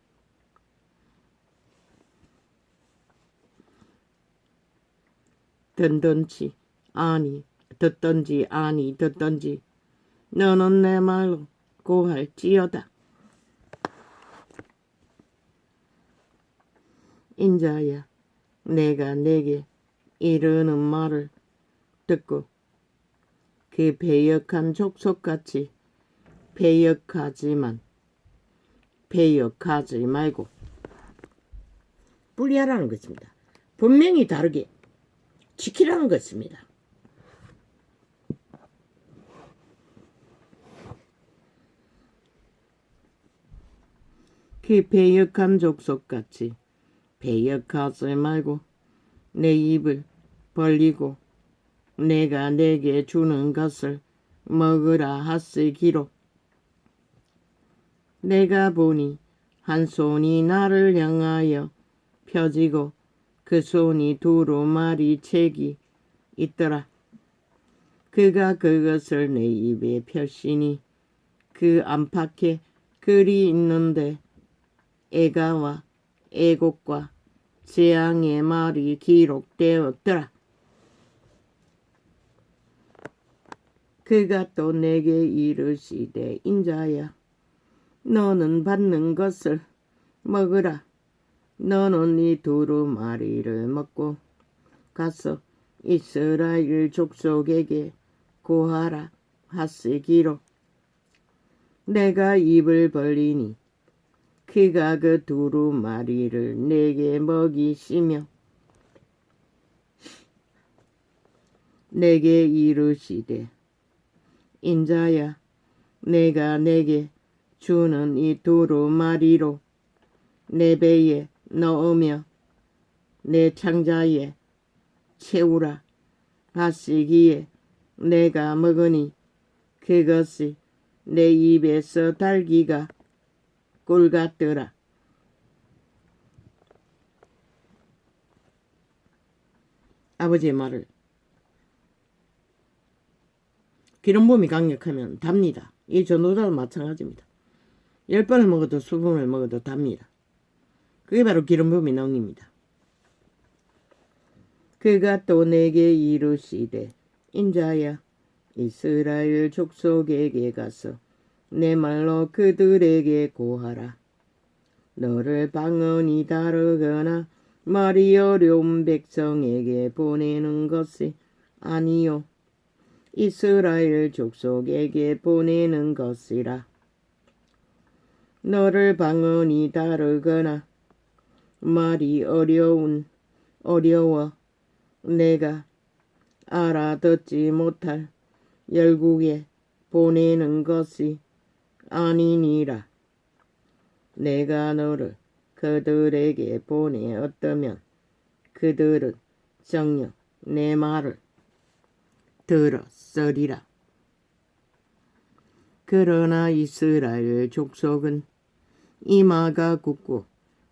듣던지 아니 듣던지 너는 내 말로 고할지어다. 인자야 내가 내게 이르는 말을 듣고 그 패역한 족속같이 패역하지 말고 분리하라는 것입니다. 분명히 다르게 지키라는 것입니다. 그 패역한 족속같이 패역하지 말고 내 입을 벌리고 내가 내게 주는 것을 먹으라 하시기로. 내가 보니 한 손이 나를 향하여 펴지고 그 손이 두루마리 책이 있더라. 그가 그것을 내 입에 펴시니 그 안팎에 글이 있는데 애가와 애곡과 재앙의 말이 기록되었더라. 그가 또 내게 이르시되 인자야 너는 받는 것을 먹으라. 너는 이 두루마리를 먹고 가서 이스라엘 족속에게 고하라 하시기로. 내가 입을 벌리니 그가 그 두루마리를 내게 먹이시며 내게 이르시되 인자야 내가 내게 주는 이 두루마리로 내 배에 넣으며 내 창자에 채우라 하시기에 내가 먹으니 그것이 내 입에서 달기가 꿀 같더라. 아버지의 말을 기름붐이 강력하면 답니다. 이 전도자도 마찬가지입니다. 10번을 먹어도 20번을 먹어도 답니다. 그게 바로 기름붐이 능입니다. 그가 또 내게 이르시되 인자야 이스라엘 족속에게 가서 내 말로 그들에게 고하라. 너를 방언이 다르거나 말이 어려운 백성에게 보내는 것이 아니요 이스라엘 족속에게 보내는 것이라. 너를 방언이 다르거나 말이 어려워 내가 알아듣지 못할 열국에 보내는 것이 아니니라. 내가 너를 그들에게 보내었다면 그들은 정녕 내 말을 들었으리라. 그러나 이스라엘 족속은 이마가 굳고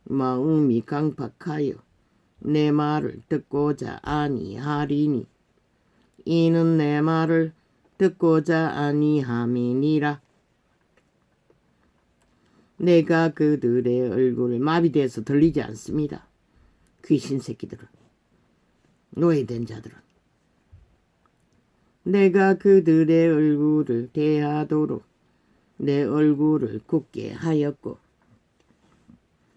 마음이 강팍하여 내 말을 듣고자 아니하리니 이는 내 말을 듣고자 아니함이니라. 내가 그들의 얼굴을 마비돼서 들리지 않습니다. 귀신 새끼들은, 노예된 자들은. 내가 그들의 얼굴을 대하도록 내 얼굴을 굳게 하였고,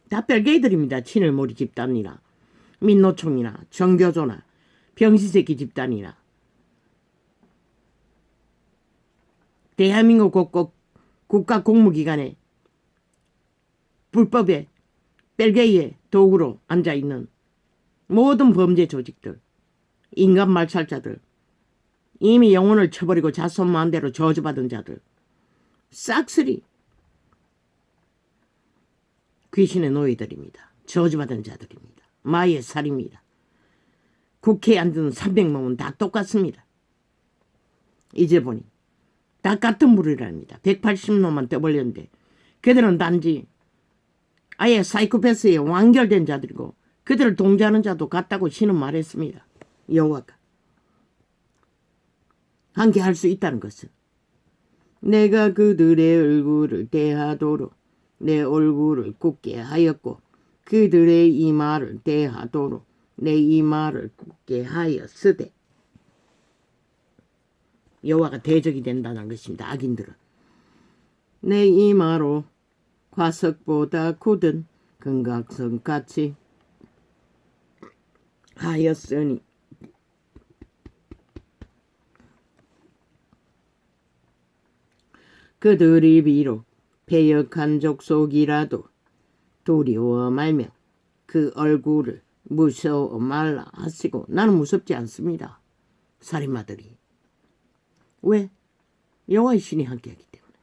다 뺄개이들입니다. 친일몰이 집단이나 민노총이나 정교조나 병신새끼 집단이나 대한민국 곳곳 국가 공무기관에 불법의 뺄개이의 도구로 앉아있는 모든 범죄 조직들, 인간 말살자들, 이미 영혼을 쳐버리고 자손만대로 저주받은 자들, 싹쓸이 귀신의 노예들입니다. 저주받은 자들입니다. 마의 살입니다. 국회에 앉은 300명은 다 똑같습니다. 이제 보니 다 같은 무리랍니다. 180놈만 떠벌렸는데 그들은 단지 아예 사이코패스에 완결된 자들이고 그들을 동조하는 자도 같다고 신은 말했습니다. 여호와가 함께 할 수 있다는 것은 내가 그들의 얼굴을 대하도록 내 얼굴을 굳게 하였고 그들의 이마를 대하도록 내 이마를 굳게 하였으되 여호와가 대적이 된다는 것입니다. 악인들은 내 이마로 화석보다 굳은 금각성같이 하였으니 그들이 비록 패역한 족속이라도 두려워 말며 그 얼굴을 무서워 말라 하시고 나는 무섭지 않습니다. 살인마들이. 왜? 여호와의 신이 함께하기 때문에.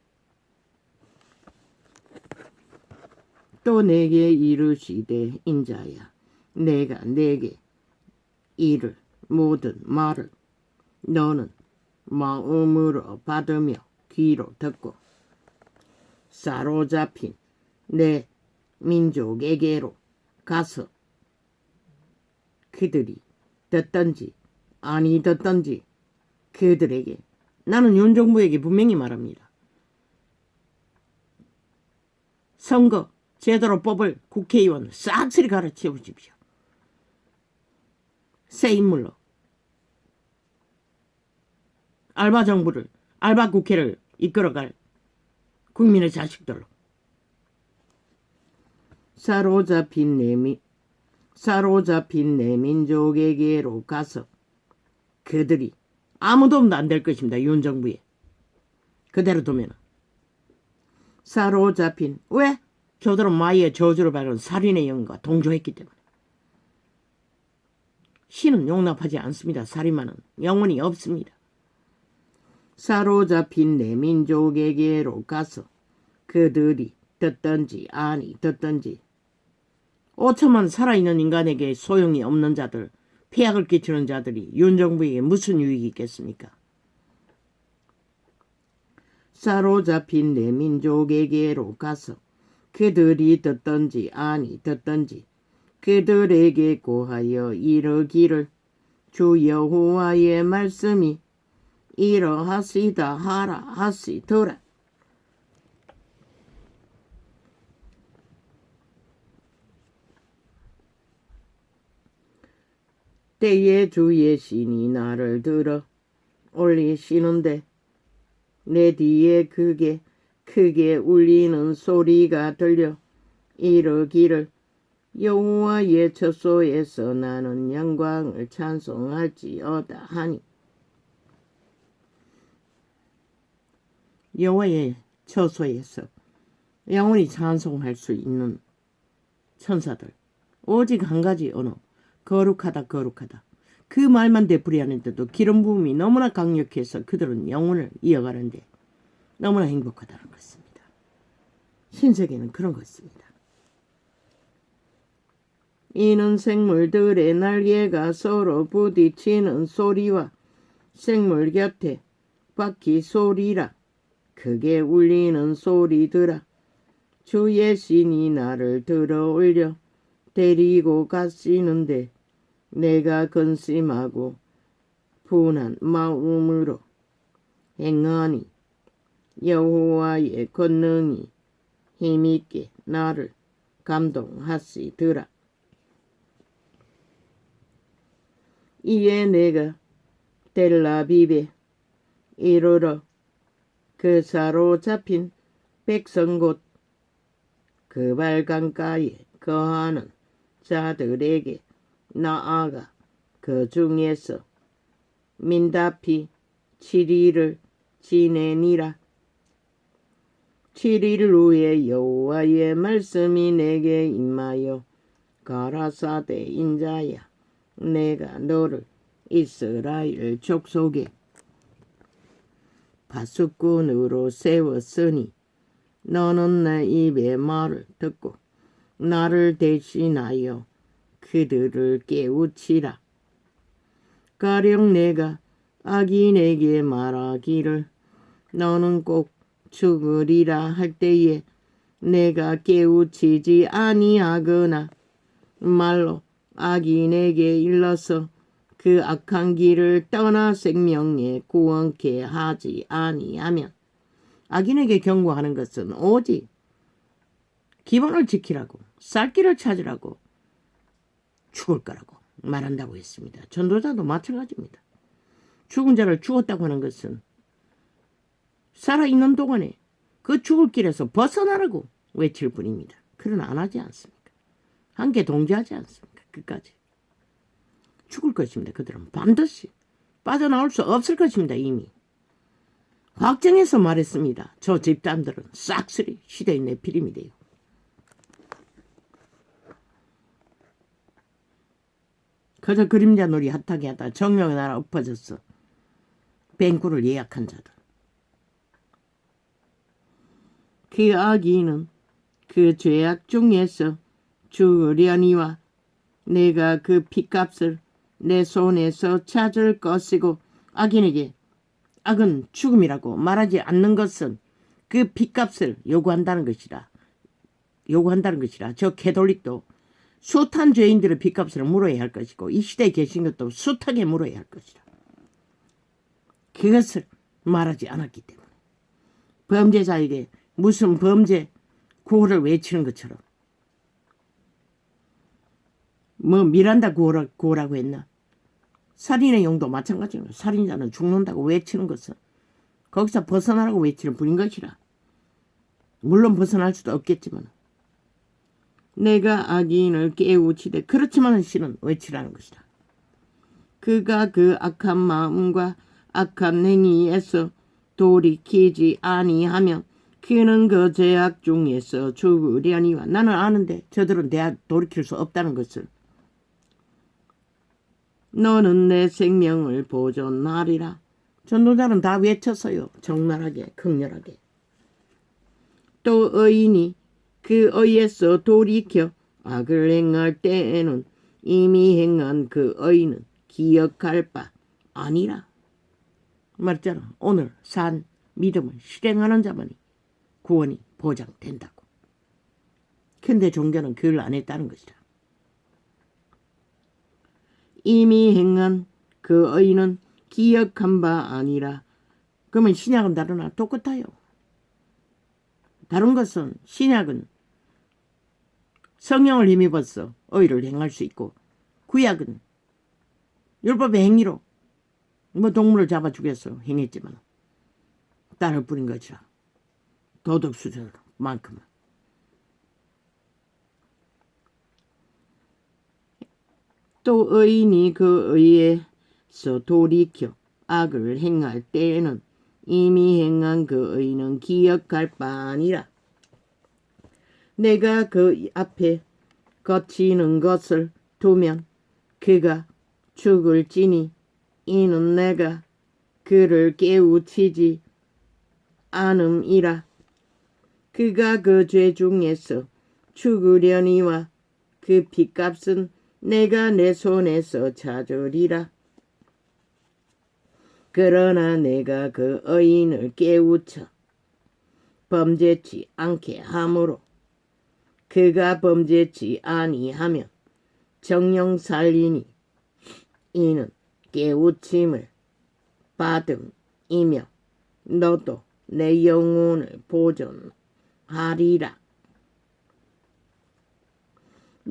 또 내게 이르시되 인자야 내가 내게 이를 모든 말을 너는 마음으로 받으며 귀로 듣고 사로잡힌 내 민족에게로 가서 그들이 듣든지 아니 듣든지 그들에게 나는 윤정부에게 분명히 말합니다. 선거 제대로 뽑을 국회의원 싹쓸이 가르쳐 보십시오. 새 인물로 알바 정부를 알바 국회를 이끌어갈 국민의 자식들로 사로잡힌 내 민족에게로 가서 그들이 아무 도움도 안 될 것입니다. 윤정부에 그대로 두면 사로잡힌 왜? 저들은 마이의 저주를 받은 살인의 영과 동조했기 때문에 신은 용납하지 않습니다. 살인마는 영혼이 없습니다. 사로잡힌 내 민족에게로 가서 그들이 듣든지 아니 듣든지 5천만 살아있는 인간에게 소용이 없는 자들, 폐악을 끼치는 자들이 윤정부에게 무슨 유익이 있겠습니까? 사로잡힌 내 민족에게로 가서 그들이 듣든지 아니 듣든지 그들에게 고하여 이르기를 주 여호와의 말씀이 이러하시다 하라 하시더라. 때에 주의 신이 나를 들어 올리시는데 내 뒤에 크게 울리는 소리가 들려 이르기를 여호와의 처소에서 나는 영광을 찬송할지어다 하니 여호와의 처소에서 영원히 찬송할 수 있는 천사들. 오직 한 가지 언어. 거룩하다 거룩하다. 그 말만 되풀이하는데도 기름 부음이 너무나 강력해서 그들은 영혼을 이어가는데 너무나 행복하다는 것입니다. 신세계는 그런 것입니다. 이는 생물들의 날개가 서로 부딪히는 소리와 생물 곁에 바퀴 소리라. 크게 울리는 소리들아. 주의 신이 나를 들어 올려 데리고 가시는데 내가 근심하고 분한 마음으로 행하니 여호와의 권능이 힘있게 나를 감동하시더라. 이에 내가 텔라비베 이르러 그 사로잡힌 백성 곧 그 발강가에 거하는 자들에게 나아가 그 중에서 민다피 7일을 지내니라. 7일 후에 여호와의 말씀이 내게 임하여 가라사대 인자야 내가 너를 이스라엘 족속의 파수꾼으로 세웠으니 너는 내 입의 말을 듣고 나를 대신하여 그들을 깨우치라. 가령 내가 악인에게 말하기를 너는 꼭 죽으리라 할 때에 내가 깨우치지 아니하거나 말로 악인에게 일러서 그 악한 길을 떠나 생명에 구원케 하지 아니하면 악인에게 경고하는 것은 오직 기본을 지키라고 살 길을 찾으라고 죽을 거라고 말한다고 했습니다. 전도자도 마찬가지입니다. 죽은 자를 죽었다고 하는 것은 살아있는 동안에 그 죽을 길에서 벗어나라고 외칠 뿐입니다. 그러나 안 하지 않습니까? 함께 동조하지 않습니까? 끝까지 죽을 것입니다. 그들은 반드시 빠져나올 수 없을 것입니다. 이미 확정해서 말했습니다. 저 집단들은 싹쓸이 시대의 내피림이 돼요. 그저 그림자 놀이 핫하게 하다 정령의 나라 엎어졌어. 뱅구를 예약한 자들. 그 악인은 그 죄악 중에서 죽으려니와 내가 그 핏값을 내 손에서 찾을 것이고 악인에게 악은 죽음이라고 말하지 않는 것은 그 핏값을 요구한다는 것이라. 저 캐톨릭도 숱한 죄인들의 핏값을 물어야 할 것이고 이 시대에 계신 것도 숱하게 물어야 할 것이라. 그것을 말하지 않았기 때문에 범죄자에게 무슨 범죄 구호를 외치는 것처럼 뭐 미란다 구호라고 했나? 살인의 용도 마찬가지입니다. 살인자는 죽는다고 외치는 것은 거기서 벗어나라고 외치는 분인 것이라. 물론 벗어날 수도 없겠지만 내가 악인을 깨우치되 그렇지만 실은 외치라는 것이다. 그가 그 악한 마음과 악한 행위에서 돌이키지 아니하면 그는 그 죄악 중에서 죽으려니와 나는 아는데 저들은 돌이킬 수 없다는 것을 너는 내 생명을 보존하리라. 전도자는 다 외쳤어요. 적나라하게 극렬하게. 또 의인이 그 의에서 돌이켜 악을 행할 때에는 이미 행한 그 의는 기억할 바 아니라. 말했잖아. 오늘 산 믿음을 실행하는 자만이 구원이 보장된다고. 근데 종교는 그걸 안 했다는 것이다. 이미 행한 그 의는 기억한 바 아니라. 그러면 신약은 다르나? 똑같아요. 다른 것은 신약은 성령을 힘입어서 의를 행할 수 있고 구약은 율법의 행위로 뭐 동물을 잡아 죽여서 행했지만 딸을 뿌린 것이라. 도덕 수준만큼은. 또 의인이 그 의에서 돌이켜 악을 행할 때에는 이미 행한 그 의는 기억할 바 아니라. 내가 그 앞에 거치는 것을 두면 그가 죽을지니 이는 내가 그를 깨우치지 않음이라. 그가 그 죄 중에서 죽으려니와 그 핏값은 내가 내 손에서 찾으리라. 그러나 내가 그 의인을 깨우쳐 범죄치 않게 하므로 그가 범죄치 아니하면 정령 살리니 이는 깨우침을 받음이며 너도 내 영혼을 보존하리라.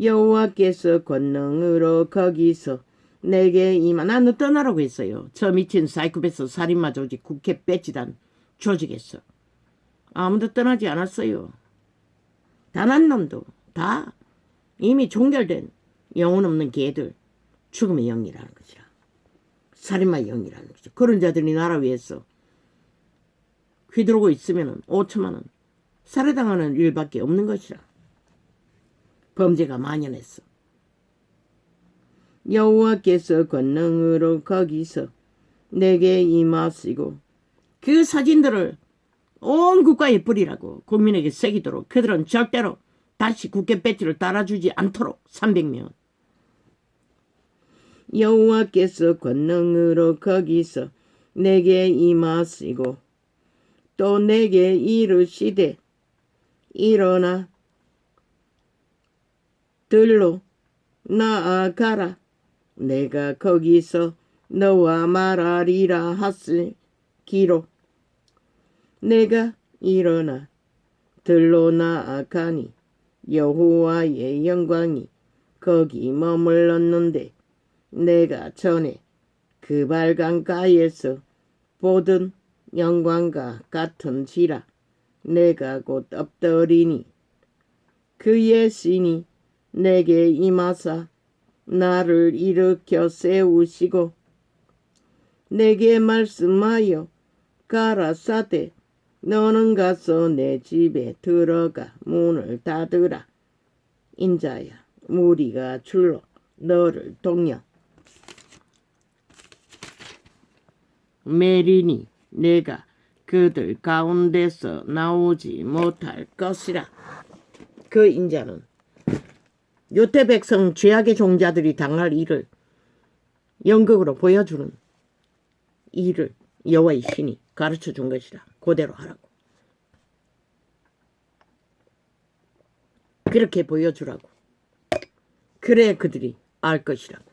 여호와께서 권능으로 거기서 내게 나는 떠나라고 했어요. 저 미친 사이코패스 살인마 조직 국회 배치단 조직에서 아무도 떠나지 않았어요. 단 한 놈도. 다 이미 종결된 영혼 없는 개들, 죽음의 영이라는 것이라. 살인마의 영이라는 것이죠. 그런 자들이 나라 위에서 휘두르고 있으면 5천만 원 살해당하는 일밖에 없는 것이라. 범죄가 만연했어. 여호와께서 권능으로 거기서 내게 임하시고 그 사진들을 온 국가에 뿌리라고 국민에게 새기도록 그들은 절대로 다시 국회 배지를 따라주지 않도록 300명. 여호와께서 권능으로 거기서 내게 임하시고 또 내게 이르시되 일어나 들로 나아가라. 내가 거기서 너와 말하리라 하시기로 내가 일어나 들로 나아가니 여호와의 영광이 거기 머물렀는데 내가 전에 그 발강가에서 보던 영광과 같은지라. 내가 곧 엎드리니 그의 신이 내게 임하사 나를 일으켜 세우시고 내게 말씀하여 가라사대 너는 가서 내 집에 들어가 문을 닫으라. 인자야 무리가 줄로 너를 동여 매리니 내가 그들 가운데서 나오지 못할 것이라. 그 인자는 요태 백성 죄악의 종자들이 당할 일을 연극으로 보여주는 일을 여호와의 신이 가르쳐 준 것이라. 그대로 하라고. 그렇게 보여주라고. 그래 그들이 알 것이라고.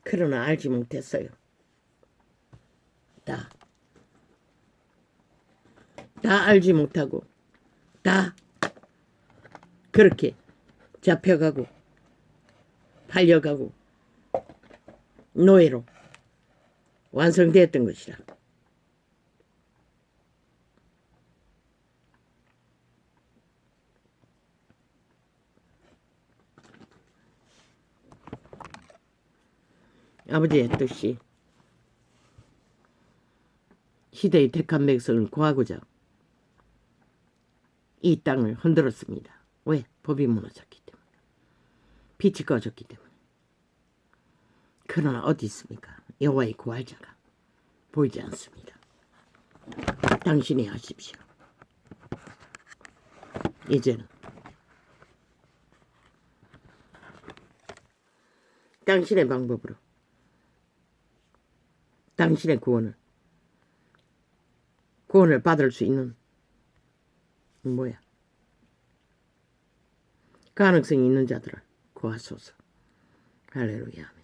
그러나 알지 못했어요. 다 알지 못하고 다 그렇게 잡혀가고 팔려가고 노예로 완성되었던 것이라. 아버지의 뜻이 시대의 택한 백성을 구하고자 이 땅을 흔들었습니다. 왜? 법이 무너졌기 때문에. 빛이 꺼졌기 때문에. 그러나 어디 있습니까? 여호와의 구할자가 보이지 않습니다. 당신이 하십시오. 이제는 당신의 방법으로 당신의 구원을 받을 수 있는 가능성이 있는 자들을 구하소서. 할렐루야.